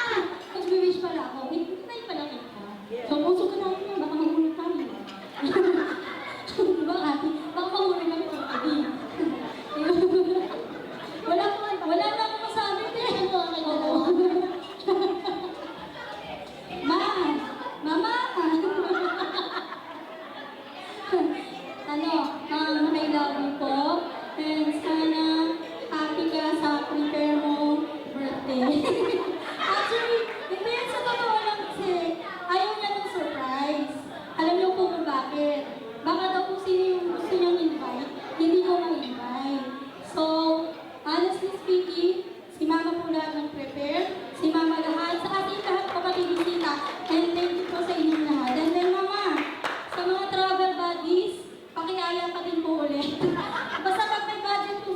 Mag-wish pala ako. Hindi pala kita. So, puso ka namin yun. Baka mahulog kami. Diba, ate? Baka mahulog kami sa tabi. Wala na akong masabi. Oo. Mama! I love you po. And sana happy ka sa prepare mo birthday. Actually, hindi yan sa totoo lang kasi ayaw niya ng surprise. Alam niyo po kung bakit. Baka daw kung sino yung gusto niyang invite, hindi ko ma-invite. So, honestly speaking, si Mama po lahat ng prepare, si Mama lahat, sa ating lahat kapatid bisita, and thank you po sa inyong lahat. And then Mama, sa mga travel buddies, pakiaya ka din po ulit. Basta pag may budget po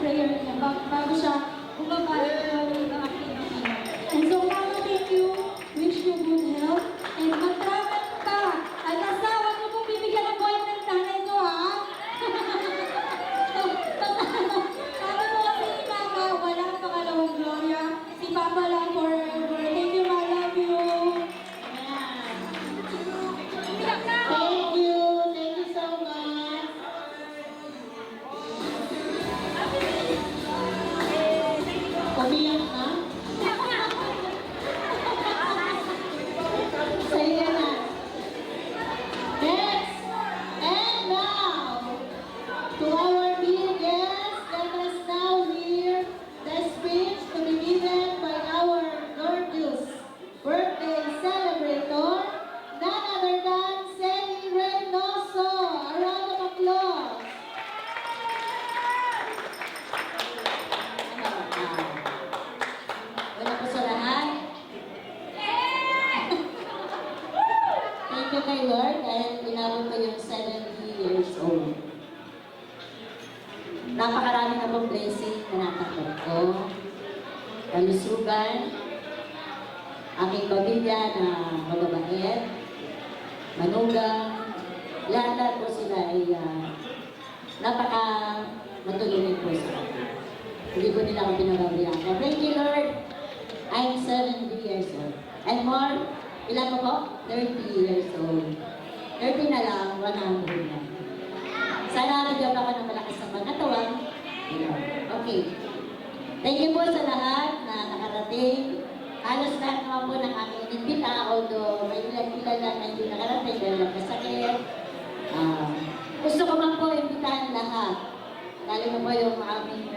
prayer niya bago siya bumaba ng activity. And so, Mama, thank you. Wish you good health. And mag-travel ka. At asawa mo kung bibigyan ng buhay ng nanay ko, ha? Sabi mo kasi ni Mama, walang pangalawang Gloria. Si Papa lang forever. Thank you, I love you. Thank you. Thank you so much. Umiyak ka? Saya na. Next. And now, to our dear guests, let us now hear the speech to be given by our gorgeous birthday celebrator, none other than Sally Reynoso. A round of applause. Wala po sa lahat. Thank you kay Lord dahil inabot ko yung 70 years old. Napakarami na pong blessing na natanggap ko. Kalusugan, aking pamilya na mababait, manugang, lahat po sila ay napaka matulungin po sa akin. Hindi ko nila ako pinababayaan. Thank you, Lord. I'm 70 years old. And more, ilan ko po? 30 years old. 30 na lang, 100 na. Sana nagawin ako ng malakas ng pangatawan. Okay. Thank you po sa lahat na nakarating. Halos lahat naman po ng aking inimbita, although may ilan-ilan na hindi nakarating dahil nagkasakit. Gusto ko man po imbitahan lahat. Lalo na po yung aming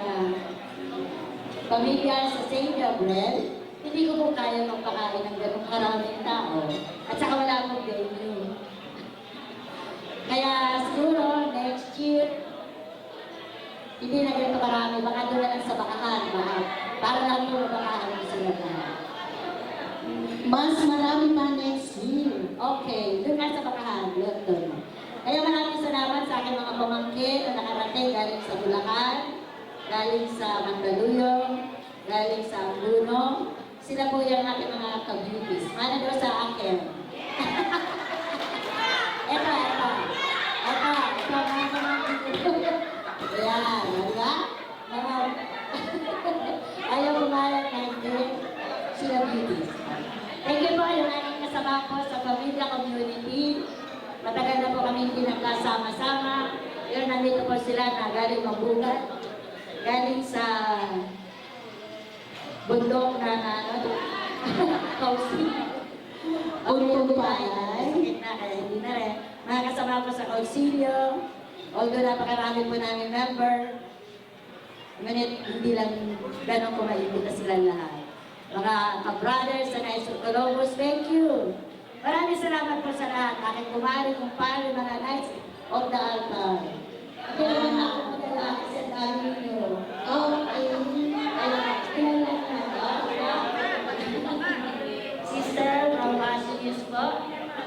pamilya sa St. Gabriel. Hindi ko po kaya magpakain ng ganong karaming tao. At saka wala pong venue. Kaya siguro next year, hindi na ganito karami. Baka doon na lang sa bakahan. Para lang po bakahan sila na. Mas marami pa next year. Okay, doon nga sa bakahan. Doon. Kaya maraming salamat sa aking mga pamangkin na nakarating galing sa Bulacan, galing sa Mandaluyong, galing sa Bruno. Sila po yung aking mga ka-beauties. Mana daw sa akin. Ito. Mga pamangkin ko. Ayan, di ba? Ayaw pumayag na hindi sila beauties. Thank you po yung aking kasama po sa Pamilya Community. Matagal na po kami hindi nagkasama-sama. Ngayon nandito po sila na galing Mabugat. Galing sa bundok na Kausi. Bundok pa ay. Sakit na kaya hindi na rin. Mga kasama po sa Kausilio. Although napakarami po namin member. Ngunit hindi lang ganun po maibuta sila lahat. Mga ka-brothers sa Knights of Columbus, thank you. Maraming salamat po sa lahat. Aking kumari, kumpare, mga Knights of the Altar. Hindi naman ako madala sa dami ninyo. Sister from Basilius po.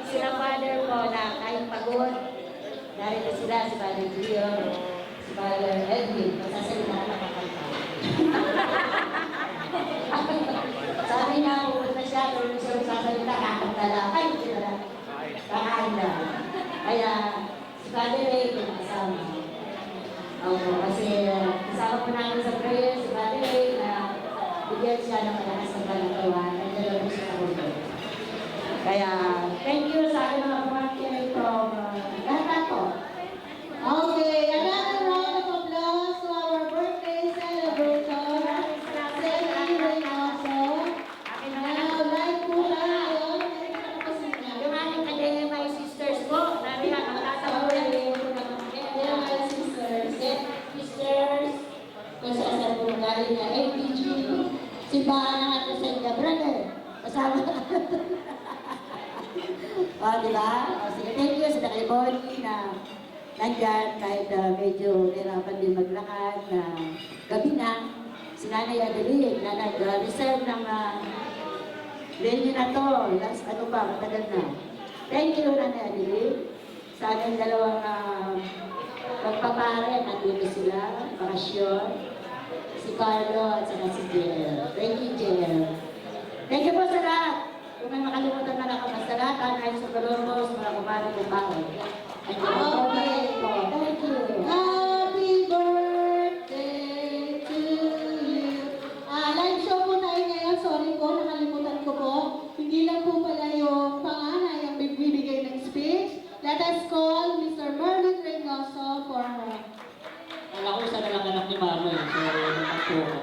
Sila Father po na kahit pagod. Narito sila si Father Gio, si Father Edwin. Magsasalita na kakanta. Sabi niya, pupunta siya, pero siya magsasalita, kakanta lang. Ay, sila lang. Kakain lang. Kaya, si Father Ray, yung kasama. Opo, kasi kasama po namin sa prayer, si Father Ray, na bigyan siya ng malakas ng panagawa. Nandiyan po siya ako. Kaya, thank you sa aking mga pamangkin from lahat po. Okay, another round of applause to our birthday celebrator, Sally Reynoso. Now, live po tayo. Yung aking kanyang my sisters po, nariyan ang tatawarin ko naman. Dear my sisters, Sisters, kung saan po galing na MPG, simbahan ng ating St. Gabriel. Kasama na. Diba? Sige, thank you sa Nakaliboni na nandyan kahit medyo nahirapan din maglakad na gabi na. Si Nanay Adeline na nag-reserve ng venue na to. Last ano ba, matagal na. Thank you, Nanay Adeline. Sa aking dalawang magpapare, nandito sila, bakasyon. si Carlo at saka si Jill. Thank you, Jill. Thank you po sa lahat. Kung may makalimutan na ako sa lahat, ang ayos sa Balongos, mga kumari kong bahay. Thank you. Okay. Thank you. Happy birthday to you. Live show po tayo ngayon. Sorry po, nakalimutan ko po. Hindi lang po pala yung panganay ang bibigay ng speech. Let us call Mr. Merlin Reynoso for Alam ko sana lang anak ni Mama eh. So, namakto ko.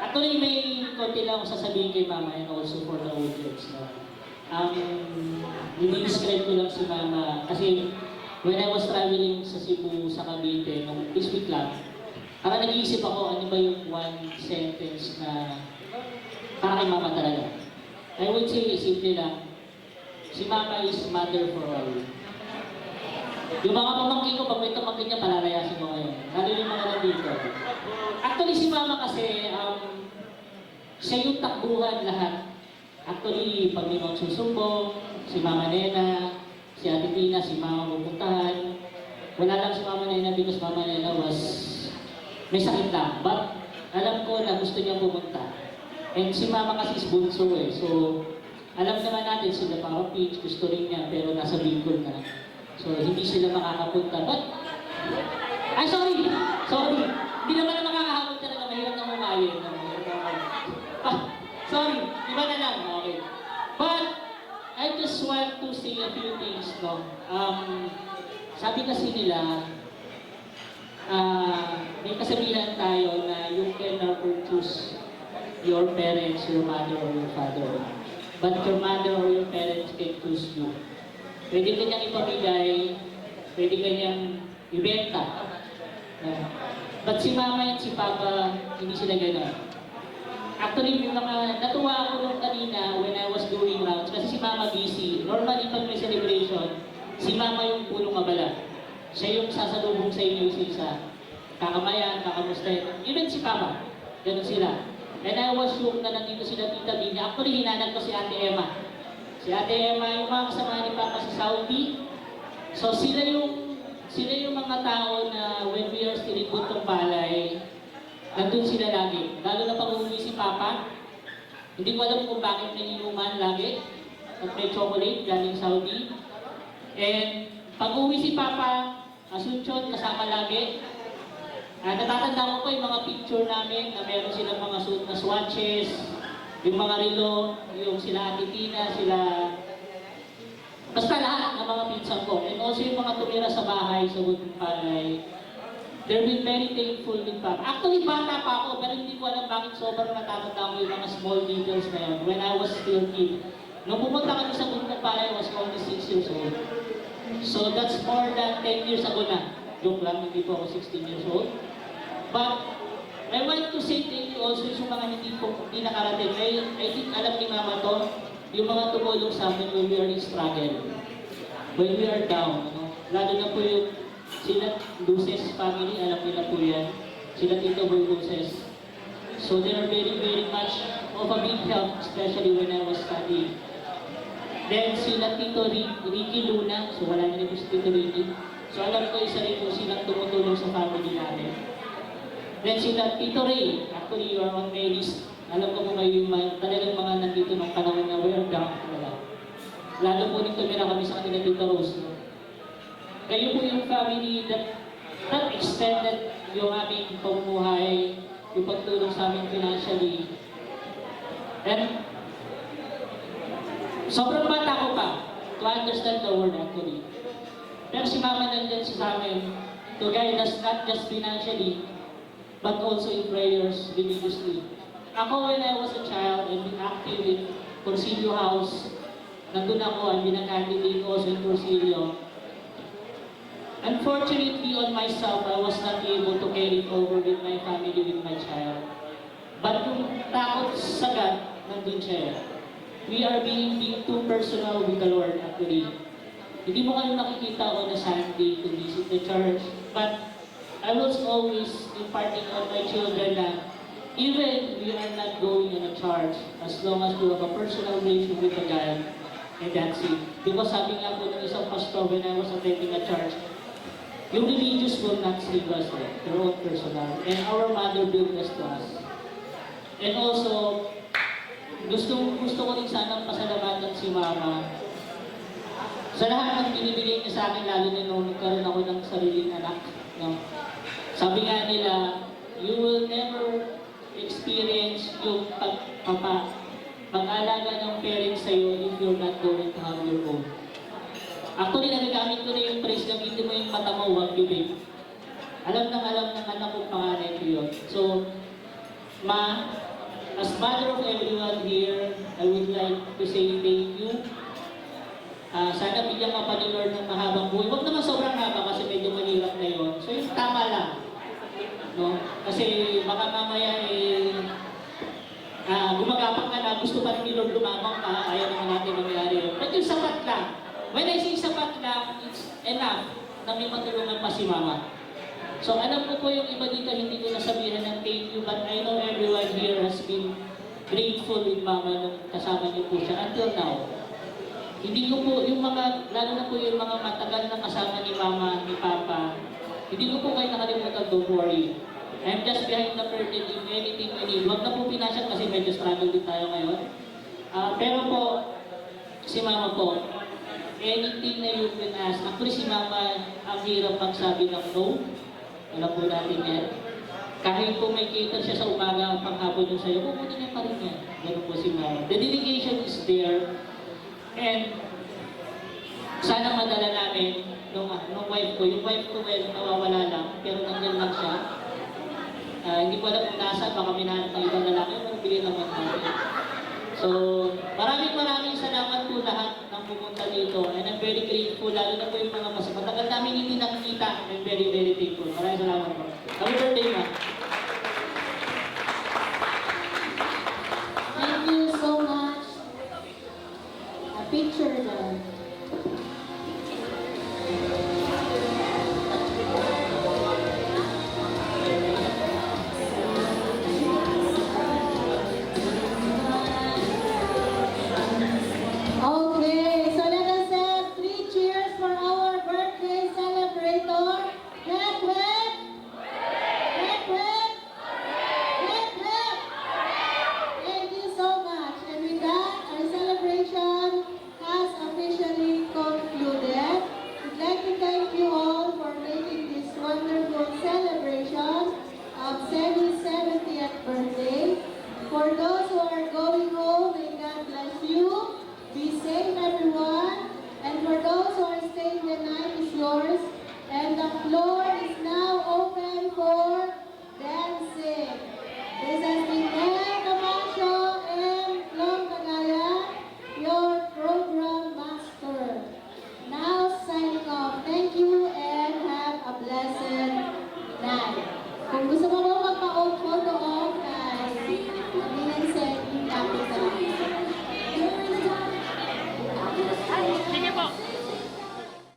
Actually, may konti lang ako sasabihin kay Mama and also for the audience. No? Describe ko lang si Mama kasi when I was traveling sa Cebu, sa Cavite, nung this week lang, parang nag-iisip ako ano ba yung one sentence na para kay Mama talaga. I would say, simple lang, si Mama is mother for all. Yung mga pamangkin ko, pag may pamangkin niya, palalayasin ko ngayon. Lalo yung mga nandito. Actually, si Mama kasi, siya yung takbuhan lahat. Actually, pag may mga susumbong, si Mama Nena, si Ate Tina, si Mama pupuntahan. Wala lang si Mama Nena because Mama Nena was may sakit lang. But alam ko na gusto niya pumunta. And si Mama kasi is bunso eh. So, alam naman natin sila Papa Peach, gusto rin niya, pero nasa Bicol na. So, hindi sila makakapunta. But, ay, sorry! Sorry! Hindi naman na makakahabol talaga. Mahirap na umayin. Sorry! Iba na lang. Okay. But, I just want to say a few things, no? Sabi kasi nila, may kasabihan tayo na you can never choose your parents, your mother, or your father. But your mother or your parents can choose you. Pwede kanyang ipamigay, pwede kanyang ibenta. But si Mama at si Papa, hindi sila gano'n. Actually, yung mga natuwa ako nung kanina when I was doing rounds, kasi si Mama busy. Normally, pag may celebration, si Mama yung pulong abala. Siya yung sasalubong sa inyo isa. Kakamayan, kakamustahin. Even si Papa, gano'n sila. And I was sure na nandito sila Tita Binya. Actually, hinanap ko si Ate Emma. Si Ate Emma, yung mga kasama ni Papa sa Saudi. So sila yung mga tao na when we are still in Buntong Palay, nandun sila lagi. Lalo na pag uuwi si Papa, hindi ko alam kung bakit may inuman lagi. At may chocolate galing Saudi. And pag uuwi si Papa, Asuncion, kasama lagi. Natatanda ko yung mga picture namin na meron silang mga suit na swatches, yung mga relo, yung sila Ate Tina, sila... Basta lahat ng mga pinsan ko. And also yung mga tumira sa bahay, sa Buntong Palay. They've been very thankful din pa. Actually, bata pa ako, pero hindi ko alam bakit sobrang natatanda ko yung mga small details na yun. When I was still kid. Nung pumunta kami sa Buntong Palay, I was only 6 years old. So that's more than 10 years ago na. Joke lang, hindi po ako 16 years old. But I want to say thank you also sa mga hindi nakarating. I think alam ni Mama to, yung mga tumulong sa amin when we are in struggle. When we are down. Lalo na po yung sila Luces family, alam nila po yan. Sila Tito Boy Luces. So they are very, very much of a big help, especially when I was studying. Then sila Tito Ricky Luna, so wala na rin po si Tito Ricky. So alam ko isa rin po silang tumutulong sa family namin. Then sila Tito Ray, actually you are on my list. Alam ko po kayo yung talagang mga nandito ng panahon na we are down talaga. Lalo po nito tumira kami sa kanila Tito Rose. No? Kayo po yung family that extended yung aming pamumuhay, yung pagtulong sa amin financially. And sobrang bata ko pa to understand the word actually. Pero si Mama nandyan sa amin to guide us not just financially, but also in prayers religiously. Ako, when I was a child, I've been active in Corsilio House. Nandun ako, I've been a candidate also in Corsilio. Unfortunately, on myself, I was not able to carry it over with my family, with my child. But yung takot sa God, nandun siya. We are being too personal with the Lord actually. Hindi mo kayo nakikita on a Sunday to visit the church, but I was always imparting on my children na even we are not going in a church, as long as you have a personal relationship with the God, and that's it. Because sabi nga po ng isang pastor when I was attending a church, yung religious will not save us, their own personal. And our mother built us to us. And also, gusto ko din sanang pasalamatan si Mama sa lahat ng binibigay niya sa akin, lalo na nung nagkaroon ako ng sariling anak. No? Sabi nga nila, you will never experience yung pag-alaga ng parents sa'yo if you're not going to have your own. Actually, nagagamit ko na yung phrase na hindi mo yung mata mo, huwag bibig. Alam ng anak kong panganay ko yun. So, Ma, as mother of everyone here, I would like to say thank you. Sana bigyan ka pa ni Lord ng mahabang buhay. Huwag naman sobrang haba kasi medyo mahirap na yun. So yung tama lang. No? Kasi baka mamaya gumagapang ka na, gusto pa rin ni Lord lumabang ka, ayaw naman natin mangyari yun. But yung sapat lang. When I say sapat lang, it's enough na may matulungan pa si Mama. So alam ko po yung iba dito, hindi ko nasabihan ng thank you, but I know everyone here has been grateful with Mama nung kasama niyo po siya until now. Hindi ko po, yung mga, lalo na po yung mga matagal na kasama ni Mama, ni Papa, hindi ko po kayo nakalimutan, don't worry. I'm just behind the curtain if anything you need. Huwag na po pinasyan kasi medyo struggle din tayo ngayon. Pero po, si Mama po, anything na you can ask. Actually si Mama, ang hirap magsabi ng no. Alam po natin yan. Kahit po may cater siya sa umaga, panghapon yung sa'yo, pupunin niya pa rin yan. Ganun po si Mama. The dedication is there. And sana madala namin nung wife ko. Yung wife ko, well, nawawala lang, pero nandiyan lang siya. Hindi ko alam kung nasa, baka minahanap ng ibang lalaki, pero bigyan naman natin. So, maraming salamat po lahat ng pumunta dito. And I'm very grateful, lalo na po yung mga mas matagal namin hindi nakikita. I'm very, very thankful. Maraming salamat po. Happy birthday, Ma.